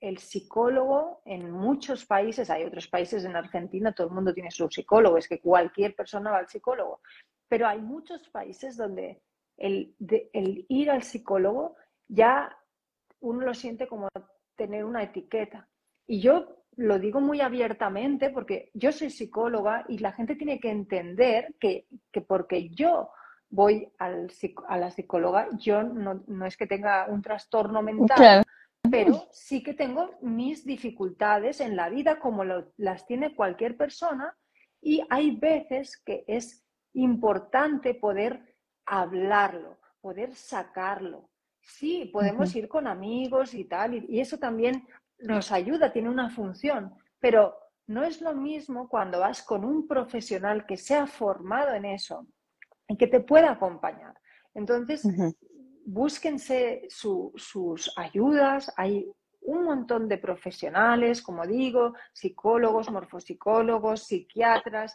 el psicólogo en muchos países, hay otros países en Argentina, todo el mundo tiene su psicólogo, es que cualquier persona va al psicólogo, pero hay muchos países donde el ir al psicólogo ya uno lo siente como tener una etiqueta. Y yo lo digo muy abiertamente porque yo soy psicóloga y la gente tiene que entender que porque yo voy a la psicóloga, yo no es que tenga un trastorno mental, Claro. pero sí que tengo mis dificultades en la vida como las tiene cualquier persona y hay veces que es importante poder hablarlo, poder sacarlo. Sí, podemos Ujú. ir con amigos y tal, y eso también nos ayuda, tiene una función, pero no es lo mismo cuando vas con un profesional que se ha formado en eso y que te pueda acompañar. Entonces, Ujú. búsquense sus ayudas. Hay un montón de profesionales, como digo, psicólogos, morfopsicólogos, psiquiatras,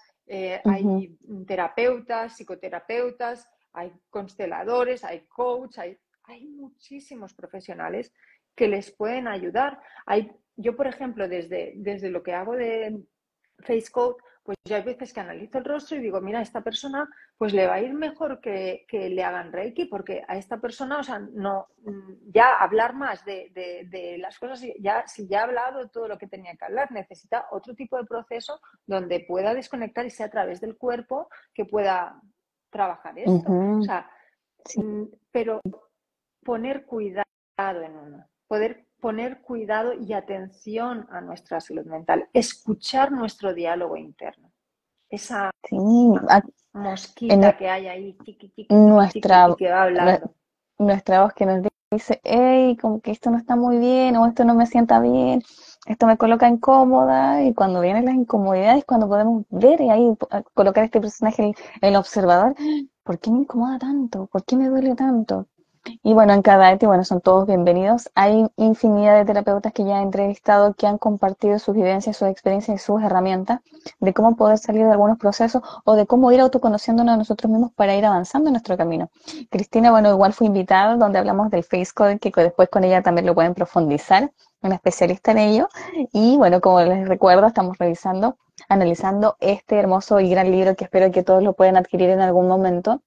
Ujú, hay terapeutas, psicoterapeutas, hay consteladores, hay coach, hay muchísimos profesionales que les pueden ayudar. Yo, por ejemplo, desde lo que hago de Face Code, pues yo hay veces que analizo el rostro y digo, mira, a esta persona pues le va a ir mejor que le hagan Reiki, porque a esta persona, o sea, no, ya hablar más de las cosas, ya, si ya ha hablado todo lo que tenía que hablar, necesita otro tipo de proceso donde pueda desconectar y sea a través del cuerpo que pueda trabajar esto. O ujú, sea, sí, pero poner cuidado en uno, poder poner cuidado y atención a nuestra salud mental, escuchar nuestro diálogo interno, esa sí, en mosquita que hay ahí, chiqui, chiqui, chiqui, chiqui, nuestra, y que va nue- hablando. nuestra voz que nos dice, hey, como que esto no está muy bien, o esto no me sienta bien, esto me coloca incómoda, y cuando vienen las incomodidades, cuando podemos ver y ahí colocar este personaje, el observador, ¿por qué me incomoda tanto? ¿Por qué me duele tanto? Y bueno, en cada ETI, bueno, son todos bienvenidos. Hay infinidad de terapeutas que ya he entrevistado que han compartido sus vivencias, sus experiencias y sus herramientas de cómo poder salir de algunos procesos o de cómo ir autoconociéndonos a nosotros mismos para ir avanzando en nuestro camino. Cristina, bueno, igual fue invitada donde hablamos del Face Code, que después con ella también lo pueden profundizar, una especialista en ello. Y bueno, como les recuerdo, estamos revisando, analizando este hermoso y gran libro que espero que todos lo puedan adquirir en algún momento.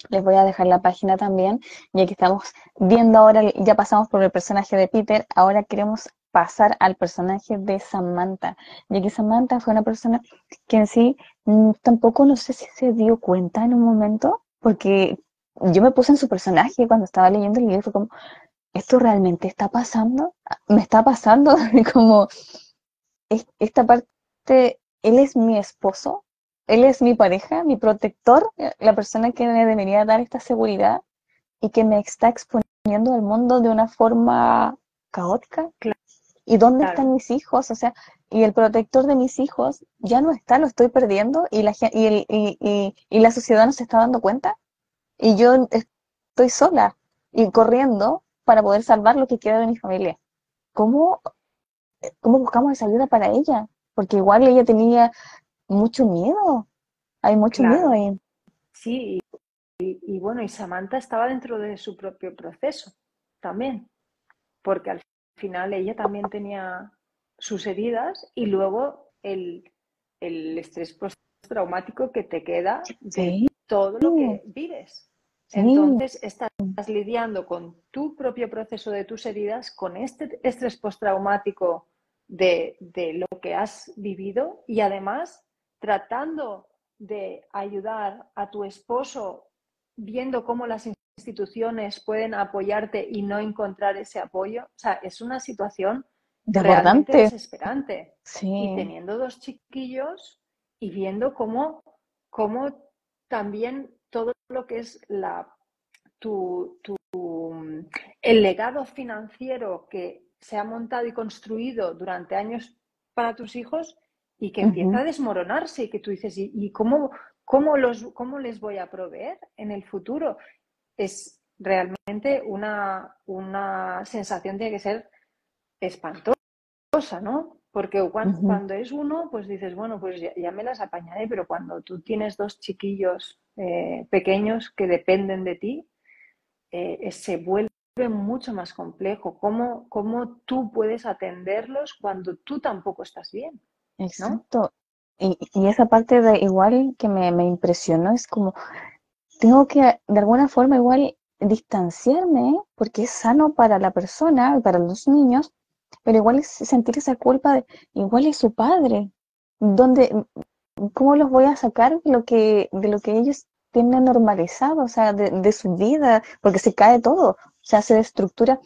Les voy a dejar la página también, ya que estamos viendo ahora, ya pasamos por el personaje de Peter, ahora queremos pasar al personaje de Samantha, ya que Samantha fue una persona que en sí tampoco no sé si se dio cuenta en un momento, porque yo me puse en su personaje cuando estaba leyendo el libro, fue como, ¿esto realmente está pasando? ¿Me está pasando? Como esta parte, él es mi esposo, él es mi pareja, mi protector, la persona que me debería dar esta seguridad y que me está exponiendo al mundo de una forma caótica. ¿Y dónde están Claro, mis hijos? O sea, y el protector de mis hijos ya no está, lo estoy perdiendo y y la sociedad no se está dando cuenta. Y yo estoy sola y corriendo para poder salvar lo que queda de mi familia. ¿Cómo cómo buscamos esa ayuda para ella? Porque igual ella tenía mucho miedo, hay mucho miedo claro. ahí. Sí, y bueno, y Samantha estaba dentro de su propio proceso también, porque al final ella también tenía sus heridas y luego el estrés postraumático que te queda de Sí, todo lo que vives. sí, Entonces, estás lidiando con tu propio proceso de tus heridas, con este estrés postraumático de lo que has vivido y además tratando de ayudar a tu esposo viendo cómo las instituciones pueden apoyarte y no encontrar ese apoyo. O sea, es una situación realmente desbordante. desesperante. Y Sí, teniendo dos chiquillos y viendo cómo también todo lo que es el legado financiero que se ha montado y construido durante años para tus hijos y que empieza ujú, a desmoronarse y que tú dices, ¿y cómo les voy a proveer en el futuro? Es realmente una sensación, tiene que ser espantosa, ¿no? Porque ujú. cuando es uno, pues dices, bueno, pues ya me las apañaré, pero cuando tú tienes dos chiquillos pequeños que dependen de ti, se vuelve mucho más complejo. ¿Cómo tú puedes atenderlos cuando tú tampoco estás bien? ¿No? Exacto. Y esa parte de igual que me impresionó es como, tengo que de alguna forma igual distanciarme, porque es sano para la persona, para los niños, pero igual es sentir esa culpa de, igual es su padre, donde ¿cómo los voy a sacar de lo que ellos tienen normalizado, o sea, de su vida? Porque se cae todo, o sea, se destructura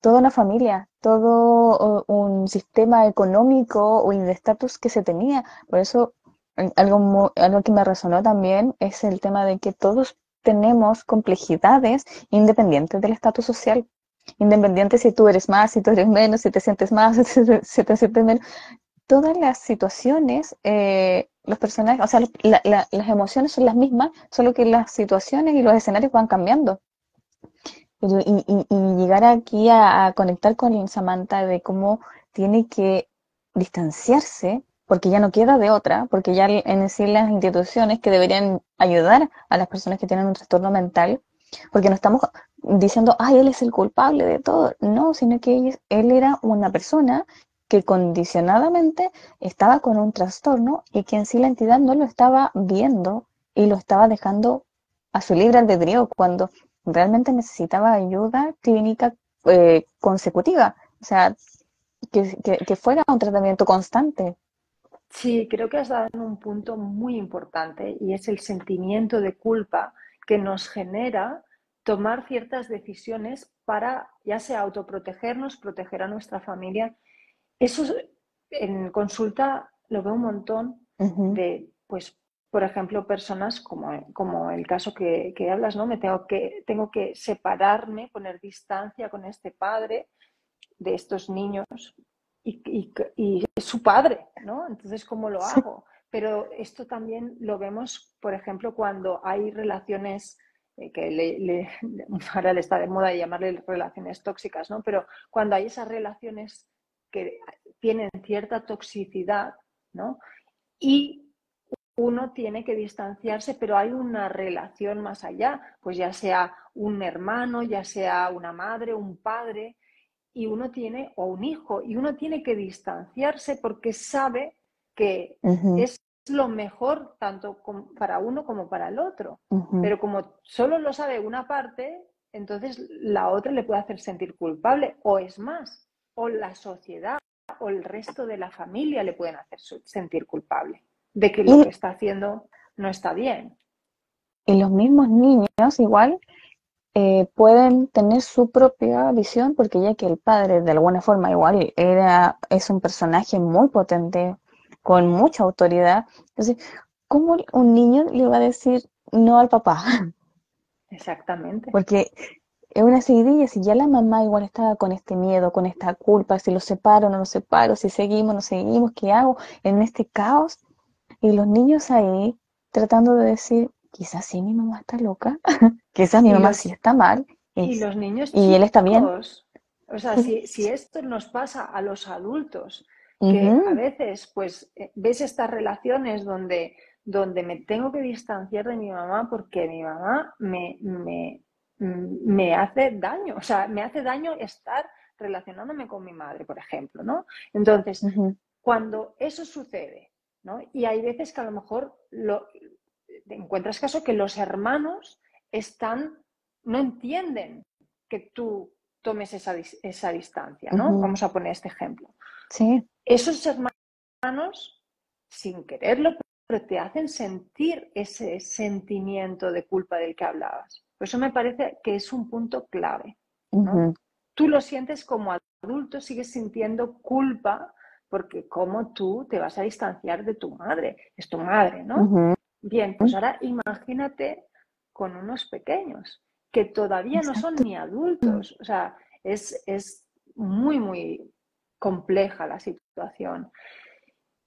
toda una familia, todo un sistema económico o de estatus que se tenía. Por eso, algo que me resonó también es el tema de que todos tenemos complejidades independientes del estatus social. Independiente si tú eres más, si tú eres menos, si te sientes más, si te sientes menos, todas las situaciones, los personajes, o sea, las emociones son las mismas, solo que las situaciones y los escenarios van cambiando. Y llegar aquí a conectar con Samantha de cómo tiene que distanciarse, porque ya no queda de otra, porque ya en sí las instituciones que deberían ayudar a las personas que tienen un trastorno mental, porque no estamos diciendo, ay, él es el culpable de todo, no, sino que él era una persona que condicionadamente estaba con un trastorno y que en sí la entidad no lo estaba viendo y lo estaba dejando a su libre albedrío cuando realmente necesitaba ayuda clínica consecutiva, o sea, que fuera un tratamiento constante. Sí, creo que has dado en un punto muy importante y es el sentimiento de culpa que nos genera tomar ciertas decisiones para ya sea autoprotegernos, proteger a nuestra familia. Eso en consulta lo veo un montón Ujú. de, pues, por ejemplo, personas como el caso que hablas, ¿no? Tengo que separarme, poner distancia con este padre de estos niños y es su padre, ¿no? Entonces, ¿cómo lo Sí. hago? Pero esto también lo vemos, por ejemplo, cuando hay relaciones ahora le está de moda llamarle relaciones tóxicas, ¿no? Pero cuando hay esas relaciones que tienen cierta toxicidad, ¿no? Y uno tiene que distanciarse, pero hay una relación más allá, pues ya sea un hermano, ya sea una madre, un padre, y uno tiene, o un hijo, y uno tiene que distanciarse porque sabe que Ujú, es lo mejor tanto para uno como para el otro. ujú. Pero como solo lo sabe una parte, entonces la otra le puede hacer sentir culpable, o es más, o la sociedad o el resto de la familia le pueden hacer sentir culpable de que lo Y, que está haciendo no está bien. y los mismos niños igual pueden tener su propia visión, porque ya que el padre de alguna forma igual es un personaje muy potente, con mucha autoridad, entonces, ¿cómo un niño le va a decir no al papá? Exactamente. Porque es una seguidilla, si ya la mamá igual estaba con este miedo, con esta culpa, si lo separo o no lo separo, si seguimos o no seguimos, ¿qué hago en este caos? Y los niños ahí tratando de decir, quizás sí mi mamá está loca, quizás mi Y mamá sí los, está mal, y los niños y él está bien. chicos, o sea, si esto nos pasa a los adultos, que a Ujú, veces pues ves estas relaciones donde me tengo que distanciar de mi mamá porque mi mamá me hace daño, o sea, me hace daño estar relacionándome con mi madre, por ejemplo, ¿no? Entonces, ujú, cuando eso sucede, ¿no? Y hay veces que a lo mejor te encuentras caso que los hermanos no entienden que tú tomes esa distancia, ¿no? ujú. Vamos a poner este ejemplo. Sí, Esos hermanos, sin quererlo, pero te hacen sentir ese sentimiento de culpa del que hablabas. Por eso me parece que es un punto clave, ¿no? ujú, Tú lo sientes como adulto, sigues sintiendo culpa porque como tú te vas a distanciar de tu madre, es tu madre, ¿no? ujú. Bien, pues ahora imagínate con unos pequeños que todavía no son Exacto. ni adultos, o sea, es muy, muy compleja la situación.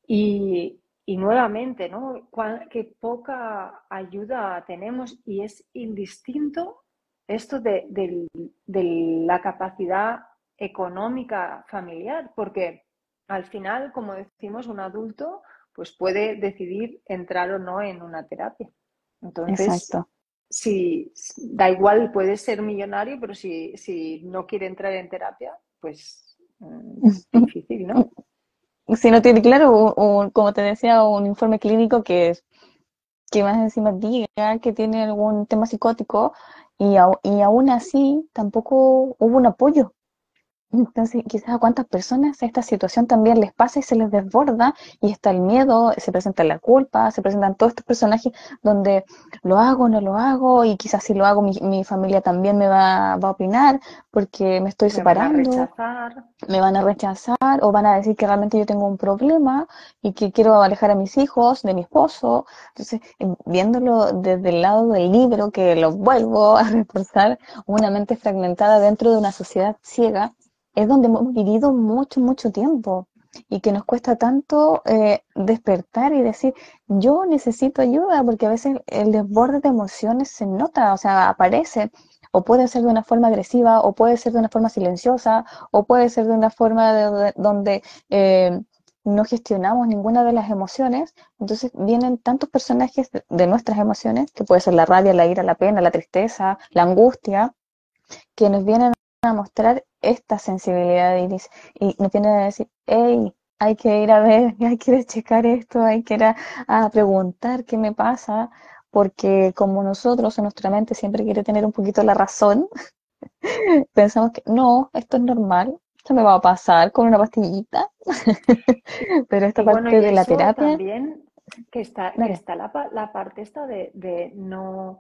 Y nuevamente, ¿no? Qué poca ayuda tenemos y es indistinto esto de la capacidad económica familiar, porque al final, como decimos, un adulto pues puede decidir entrar o no en una terapia. Entonces, Exacto. si da igual, puede ser millonario, pero si no quiere entrar en terapia, pues difícil, ¿no? Si no tiene claro, como te decía, un informe clínico que más encima diga que tiene algún tema psicótico y aún así tampoco hubo un apoyo. Entonces, quizás a cuántas personas esta situación también les pasa y se les desborda y está el miedo, se presenta la culpa, se presentan todos estos personajes donde lo hago, no lo hago y quizás si lo hago mi familia también va a opinar porque me estoy Me van a separando, rechazar. me van a rechazar o van a decir que realmente yo tengo un problema y que quiero alejar a mis hijos de mi esposo. Entonces, viéndolo desde el lado del libro, que lo vuelvo a reforzar, una mente fragmentada dentro de una sociedad ciega, es donde hemos vivido mucho, mucho tiempo y que nos cuesta tanto despertar y decir, yo necesito ayuda, porque a veces el desborde de emociones se nota, o sea, aparece, o puede ser de una forma agresiva, o puede ser de una forma silenciosa, o puede ser de una forma donde no gestionamos ninguna de las emociones. Entonces vienen tantos personajes de nuestras emociones, que puede ser la rabia, la ira, la pena, la tristeza, la angustia, que nos vienen a mostrar esta sensibilidad y nos vienen a decir, hey, hay que ir a ver, hay que ir a checar esto, hay que ir a preguntar qué me pasa, porque como nosotros en nuestra mente siempre quiere tener un poquito la razón, pensamos que no, esto es normal, esto me va a pasar con una pastillita, pero esta Y bueno, parte y de la eso terapia, también, que dale. está la parte esta de no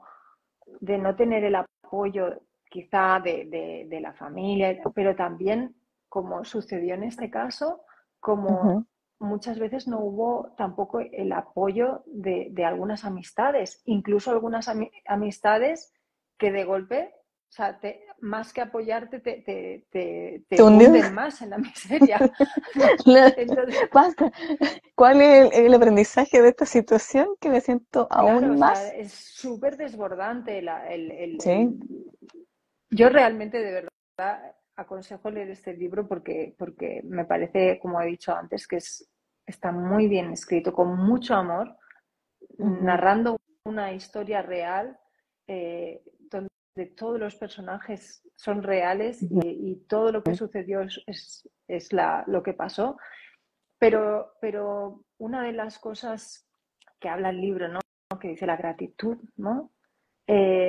tener el apoyo quizá de la familia, pero también, como sucedió en este caso, como Ujú. muchas veces no hubo tampoco el apoyo de algunas amistades, incluso algunas amistades que de golpe, o sea, más que apoyarte, ¿Te te hundió? hunden más en la miseria, ¿no? Entonces, Basta. ¿Cuál es el aprendizaje de esta situación? Que me siento claro, o aún sea, más. es súper desbordante Sí. Yo realmente, de verdad, aconsejo leer este libro porque me parece, como he dicho antes, que está muy bien escrito, con mucho amor, Ujú, narrando una historia real, donde todos los personajes son reales ujú, y todo lo que sucedió es lo que pasó. Pero una de las cosas que habla el libro, ¿no? Que dice la gratitud, ¿no?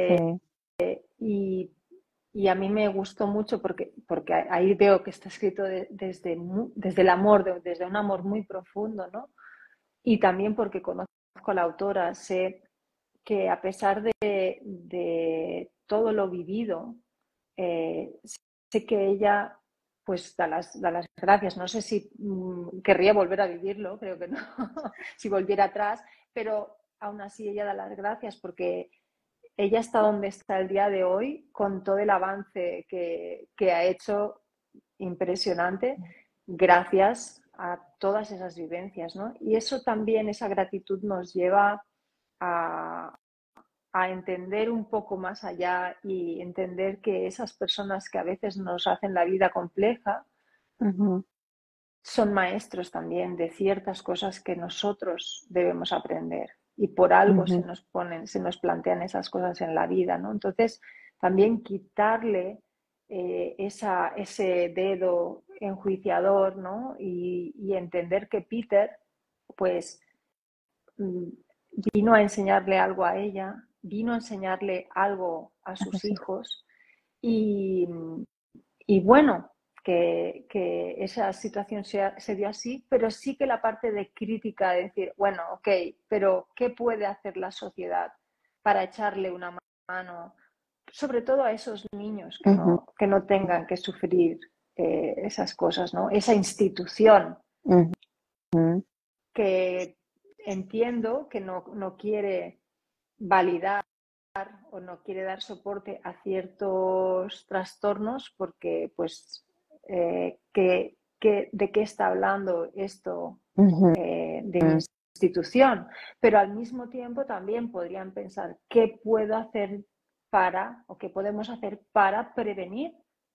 sí. Y, y a mí me gustó mucho porque ahí veo que está escrito desde el amor, desde un amor muy profundo, ¿no? Y también porque conozco a la autora, sé que a pesar de todo lo vivido, sé que ella pues da las gracias. No sé si querría volver a vivirlo, creo que no, si volviera atrás, pero aún así ella da las gracias porque ella está donde está el día de hoy con todo el avance que ha hecho impresionante gracias a todas esas vivencias, ¿no? Y eso también, esa gratitud nos lleva a, a entender un poco más allá y entender que esas personas que a veces nos hacen la vida compleja Ujú, son maestros también de ciertas cosas que nosotros debemos aprender y por algo ujú, se nos plantean esas cosas en la vida, ¿no? Entonces, también quitarle ese dedo enjuiciador, ¿no? Y entender que Peter, pues, mm, vino a enseñarle algo a ella, vino a enseñarle algo a eso sus sí. hijos y, y bueno, que esa situación se dio así, pero sí que la parte de crítica, de decir, bueno, ok, pero ¿qué puede hacer la sociedad para echarle una mano, sobre todo a esos niños Ujú, que no tengan que sufrir esas cosas, ¿no? Esa institución ujú, que entiendo que no quiere validar o no quiere dar soporte a ciertos trastornos porque, pues, ¿de qué está hablando esto ujú, de mi institución? Pero al mismo tiempo también podrían pensar qué puedo hacer o qué podemos hacer para prevenir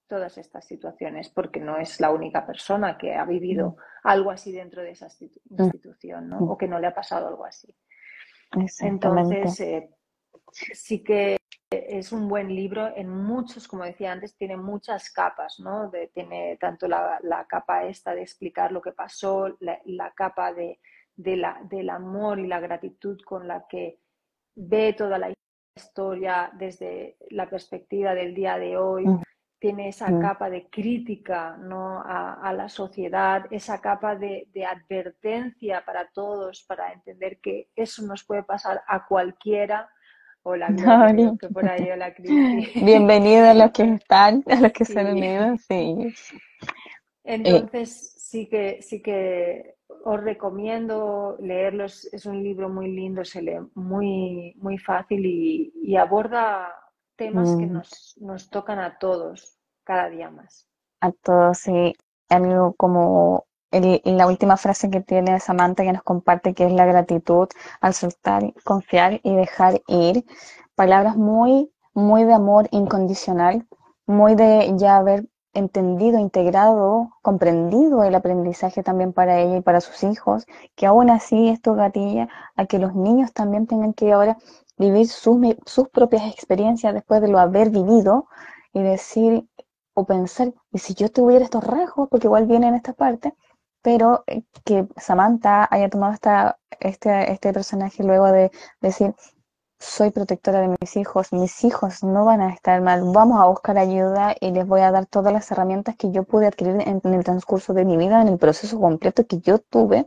todas estas situaciones, porque no es la única persona que ha ujú, vivido algo así dentro de esa institución, ¿no? ujú. O que no le ha pasado algo así. Exactamente. Entonces, sí que es un buen libro en muchos, como decía antes, tiene muchas capas, ¿no? Tiene tanto la capa esta de explicar lo que pasó, la capa del amor y la gratitud con la que ve toda la historia desde la perspectiva del día de hoy, tiene esa Ujú. capa de crítica, ¿no? a la sociedad, esa capa de advertencia para todos, para entender que eso nos puede pasar a cualquiera. Hola Gloria, Oli. veo que por ahí, hola Cristi. Bienvenidos a los que están, a los que se han Sí, unido, sí. Eh, entonces sí que os recomiendo leerlo. Es un libro muy lindo, se lee muy fácil y aborda temas que mm, nos tocan a todos cada día más. a todos, sí. Amigo, como la última frase que tiene Samantha que nos comparte, que es la gratitud al soltar, confiar y dejar ir. Palabras muy muy de amor incondicional, muy de ya haber entendido, integrado, comprendido el aprendizaje también para ella y para sus hijos, que aún así esto gatilla a que los niños también tengan que ahora vivir sus propias experiencias después de lo haber vivido y decir o pensar, y si yo tuviera estos rasgos, porque igual viene en esta parte, pero que Samantha haya tomado este personaje luego de decir, soy protectora de mis hijos no van a estar mal, vamos a buscar ayuda y les voy a dar todas las herramientas que yo pude adquirir en el transcurso de mi vida, en el proceso completo que yo tuve,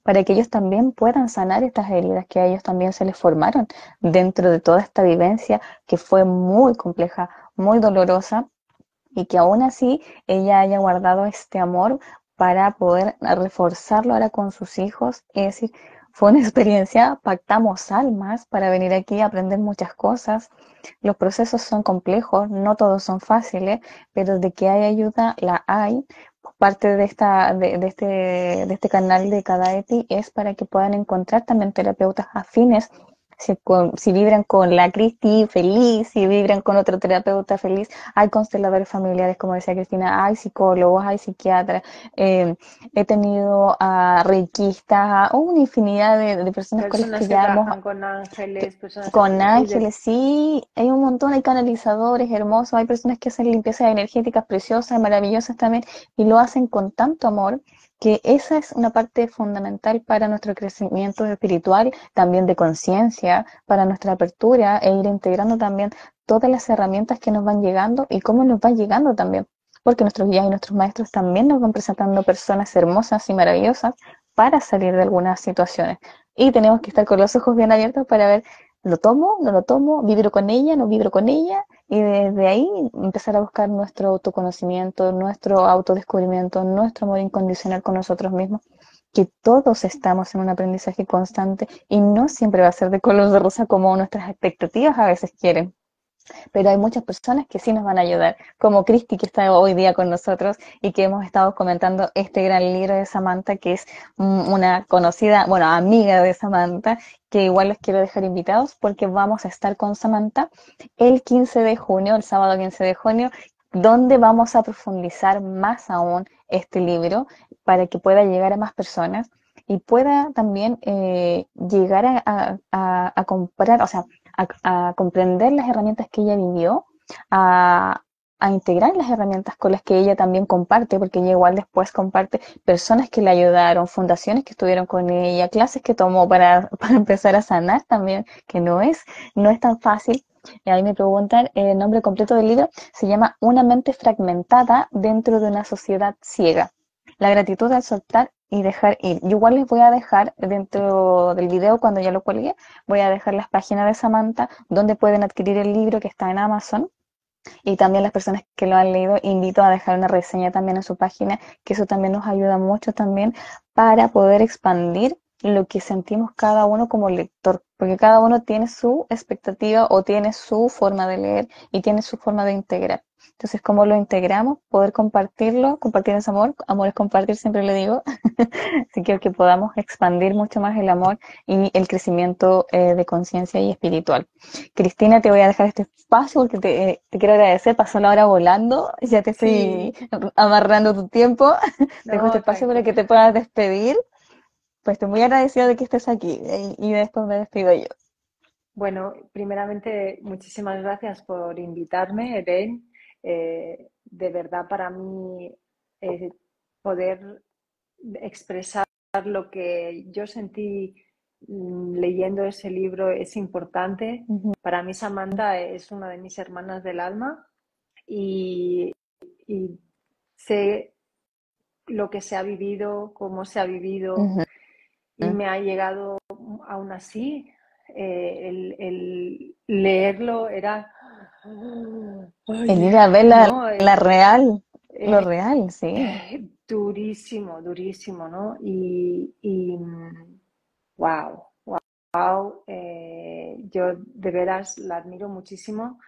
para que ellos también puedan sanar estas heridas que a ellos también se les formaron dentro de toda esta vivencia que fue muy compleja, muy dolorosa y que aún así ella haya guardado este amor para poder reforzarlo ahora con sus hijos. Es decir, fue una experiencia, pactamos almas para venir aquí a aprender muchas cosas. Los procesos son complejos, no todos son fáciles, pero de que hay ayuda, la hay. Parte de este canal de Kadaeti es para que puedan encontrar también terapeutas afines si vibran con la Cristi feliz, si vibran con otro terapeuta feliz, hay consteladores familiares, como decía Cristina, hay psicólogos, hay psiquiatras, he tenido a reikistas, una infinidad de personas con las que Personas que ya hemos, trabajan con ángeles, personas con que... Y ángeles, sí, hay un montón, hay canalizadores hermosos, hay personas que hacen limpiezas energéticas preciosas, maravillosas también, y lo hacen con tanto amor que esa es una parte fundamental para nuestro crecimiento espiritual, también de conciencia, para nuestra apertura e ir integrando también todas las herramientas que nos van llegando y cómo nos van llegando también, porque nuestros guías y nuestros maestros también nos van presentando personas hermosas y maravillosas para salir de algunas situaciones. Y tenemos que estar con los ojos bien abiertos para ver, lo tomo, no lo tomo, vibro con ella, no vibro con ella, y desde ahí empezar a buscar nuestro autoconocimiento, nuestro autodescubrimiento, nuestro amor incondicional con nosotros mismos, que todos estamos en un aprendizaje constante y no siempre va a ser de color de rosa como nuestras expectativas a veces quieren, pero hay muchas personas que sí nos van a ayudar, como Cristi que está hoy día con nosotros y que hemos estado comentando este gran libro de Samantha, que es una conocida, bueno, amiga de Samantha, que igual los quiero dejar invitados porque vamos a estar con Samantha el 15 de junio, el sábado 15 de junio, donde vamos a profundizar más aún este libro para que pueda llegar a más personas y pueda también llegar a comprar, o sea, a comprender las herramientas que ella vivió, a, a integrar las herramientas con las que ella también comparte, porque ella igual después comparte personas que le ayudaron, fundaciones que estuvieron con ella, clases que tomó para empezar a sanar también, que no es tan fácil. Y ahí me preguntan, el nombre completo del libro se llama Una mente fragmentada dentro de una sociedad ciega. La gratitud al soltar y dejar ir. Yo igual les voy a dejar dentro del video cuando ya lo cuelgue, voy a dejar las páginas de Samantha donde pueden adquirir el libro que está en Amazon y también las personas que lo han leído invito a dejar una reseña también en su página, que eso también nos ayuda mucho también para poder expandir lo que sentimos cada uno como lector, porque cada uno tiene su expectativa o tiene su forma de leer y tiene su forma de integrar. Entonces, ¿cómo lo integramos? Poder compartirlo, compartir ese amor es compartir, siempre le digo, así que podamos expandir mucho más el amor y el crecimiento de conciencia y espiritual. Cristina, te voy a dejar este espacio porque te quiero agradecer. Pasó la hora volando, ya te estoy sí, amarrando tu tiempo. Te dejo este no, espacio para que tranquila. te puedas despedir. Pues estoy muy agradecida de que estés aquí y después me despido yo. Bueno, primeramente, muchísimas gracias por invitarme, Elaine. De verdad, para mí, poder expresar lo que yo sentí leyendo ese libro es importante. Ujú. Para mí, Samantha es una de mis hermanas del alma y, y sé lo que se ha vivido, cómo se ha vivido Ujú. y me ha llegado aún así. El leerlo era... El Ay, ir a ver ¿no? lo Eh, real, sí. durísimo, durísimo, ¿no? Y wow, wow, yo de veras la admiro muchísimo.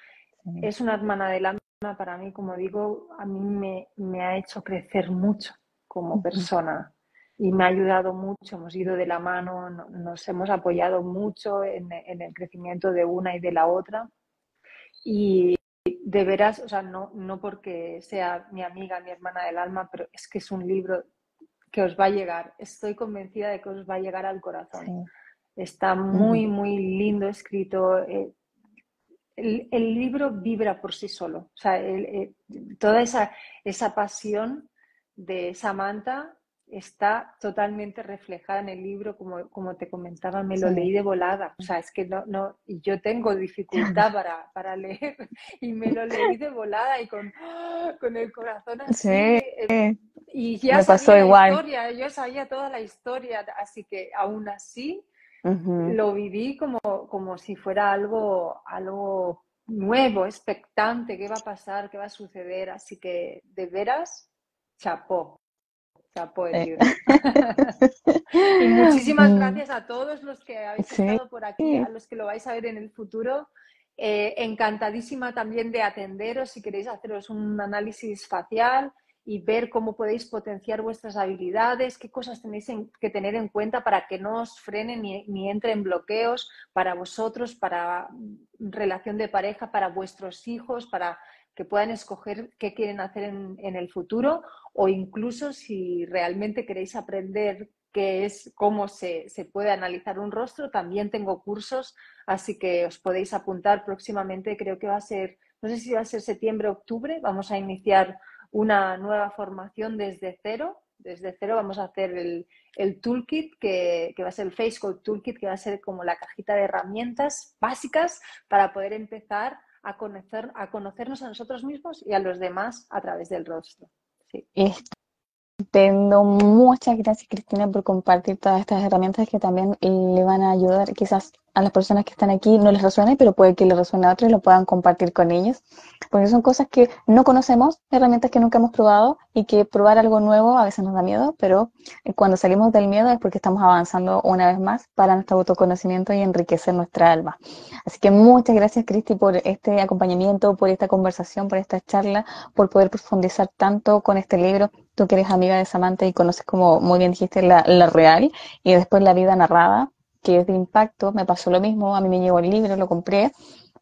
Sí. Es una hermana del alma para mí, como digo, a mí me ha hecho crecer mucho como Ujú. persona y me ha ayudado mucho. Hemos ido de la mano, nos hemos apoyado mucho en el crecimiento de una y de la otra. Y de veras, o sea, no porque sea mi amiga, mi hermana del alma, pero es que es un libro que os va a llegar. Estoy convencida de que os va a llegar al corazón. Sí. Está Ujú. muy, muy lindo escrito. El libro vibra por sí solo. O sea, toda esa pasión de Samantha está totalmente reflejada en el libro, como te comentaba, me lo Sí. leí de volada. O sea, es que y yo tengo dificultad para leer y me lo leí de volada y con el corazón Sí, así. Y ya me sabía pasó la igual. historia, yo sabía toda la historia, así que aún así Ujú. lo viví como si fuera algo nuevo, expectante, qué va a pasar, qué va a suceder. Así que, de veras, chapó, chapó el Sí. libro. Y muchísimas Mm, gracias a todos los que habéis sí. estado por aquí, a los que lo vais a ver en el futuro. Encantadísima también de atenderos si queréis haceros un análisis facial y ver cómo podéis potenciar vuestras habilidades, qué cosas tenéis que tener en cuenta para que no os frenen ni entren bloqueos para vosotros, para relación de pareja, para vuestros hijos, para que puedan escoger qué quieren hacer en el futuro, o incluso si realmente queréis aprender qué es, cómo se puede analizar un rostro, también tengo cursos, así que os podéis apuntar próximamente. Creo que va a ser, no sé si va a ser septiembre o octubre, vamos a iniciar una nueva formación desde cero. Desde cero vamos a hacer el toolkit, que va a ser el Face Code Toolkit, que va a ser como la cajita de herramientas básicas para poder empezar a conocernos a nosotros mismos y a los demás a través del rostro. Sí. Estupendo. Muchas gracias, Cristina, por compartir todas estas herramientas que también le van a ayudar. Quizás a las personas que están aquí no les resuene, pero puede que les resuene a otros y lo puedan compartir con ellos. Porque son cosas que no conocemos, herramientas que nunca hemos probado y que probar algo nuevo a veces nos da miedo, pero cuando salimos del miedo es porque estamos avanzando una vez más para nuestro autoconocimiento y enriquecer nuestra alma. Así que muchas gracias, Cristi, por este acompañamiento, por esta conversación, por esta charla, por poder profundizar tanto con este libro. Tú que eres amiga de Samantha y conoces, como muy bien dijiste, la real y después la vida narrada, que es de impacto. Me pasó lo mismo, a mí me llegó el libro, lo compré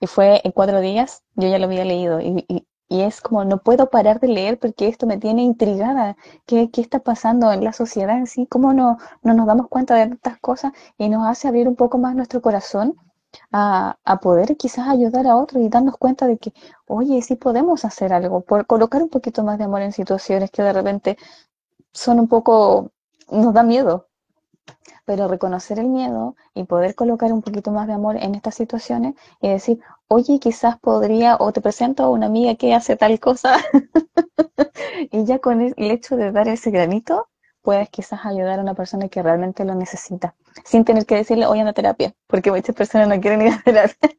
y fue en 4 días, yo ya lo había leído y es como no puedo parar de leer porque esto me tiene intrigada. ¿Qué está pasando en la sociedad en sí? ¿Cómo no nos damos cuenta de tantas cosas y nos hace abrir un poco más nuestro corazón a poder quizás ayudar a otros y darnos cuenta de que, oye, sí podemos hacer algo, por colocar un poquito más de amor en situaciones que de repente son un poco, nos da miedo, pero reconocer el miedo y poder colocar un poquito más de amor en estas situaciones y decir, oye, quizás podría, o te presento a una amiga que hace tal cosa, y ya con el hecho de dar ese granito, puedes quizás ayudar a una persona que realmente lo necesita, sin tener que decirle, oye, anda a terapia, porque muchas personas no quieren ir a terapia,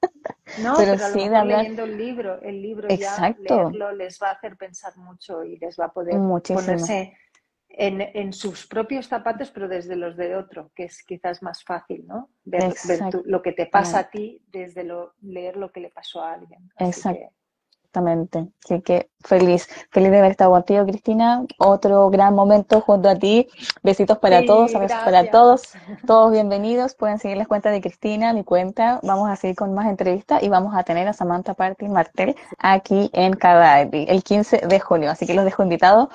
No, pero pero a lo sí de mejor hablar, leyendo el libro ya exacto, leerlo les va a hacer pensar mucho y les va a poder muchísimo, ponerse en sus propios zapatos, pero desde los de otro, que es quizás más fácil, ¿no? Ver lo que te pasa a exactamente, ti desde leer lo que le pasó a alguien. Así exactamente. que Exactamente. Así que feliz, feliz de haber estado contigo, Cristina. Otro gran momento junto a ti. Besitos para todos, sí, abrazos para gracias. todos. Todos bienvenidos. Pueden seguir las cuentas de Cristina, mi cuenta. Vamos a seguir con más entrevistas y vamos a tener a Samantha Party Martel aquí en Cadavi el 15 de julio. Así que los dejo invitados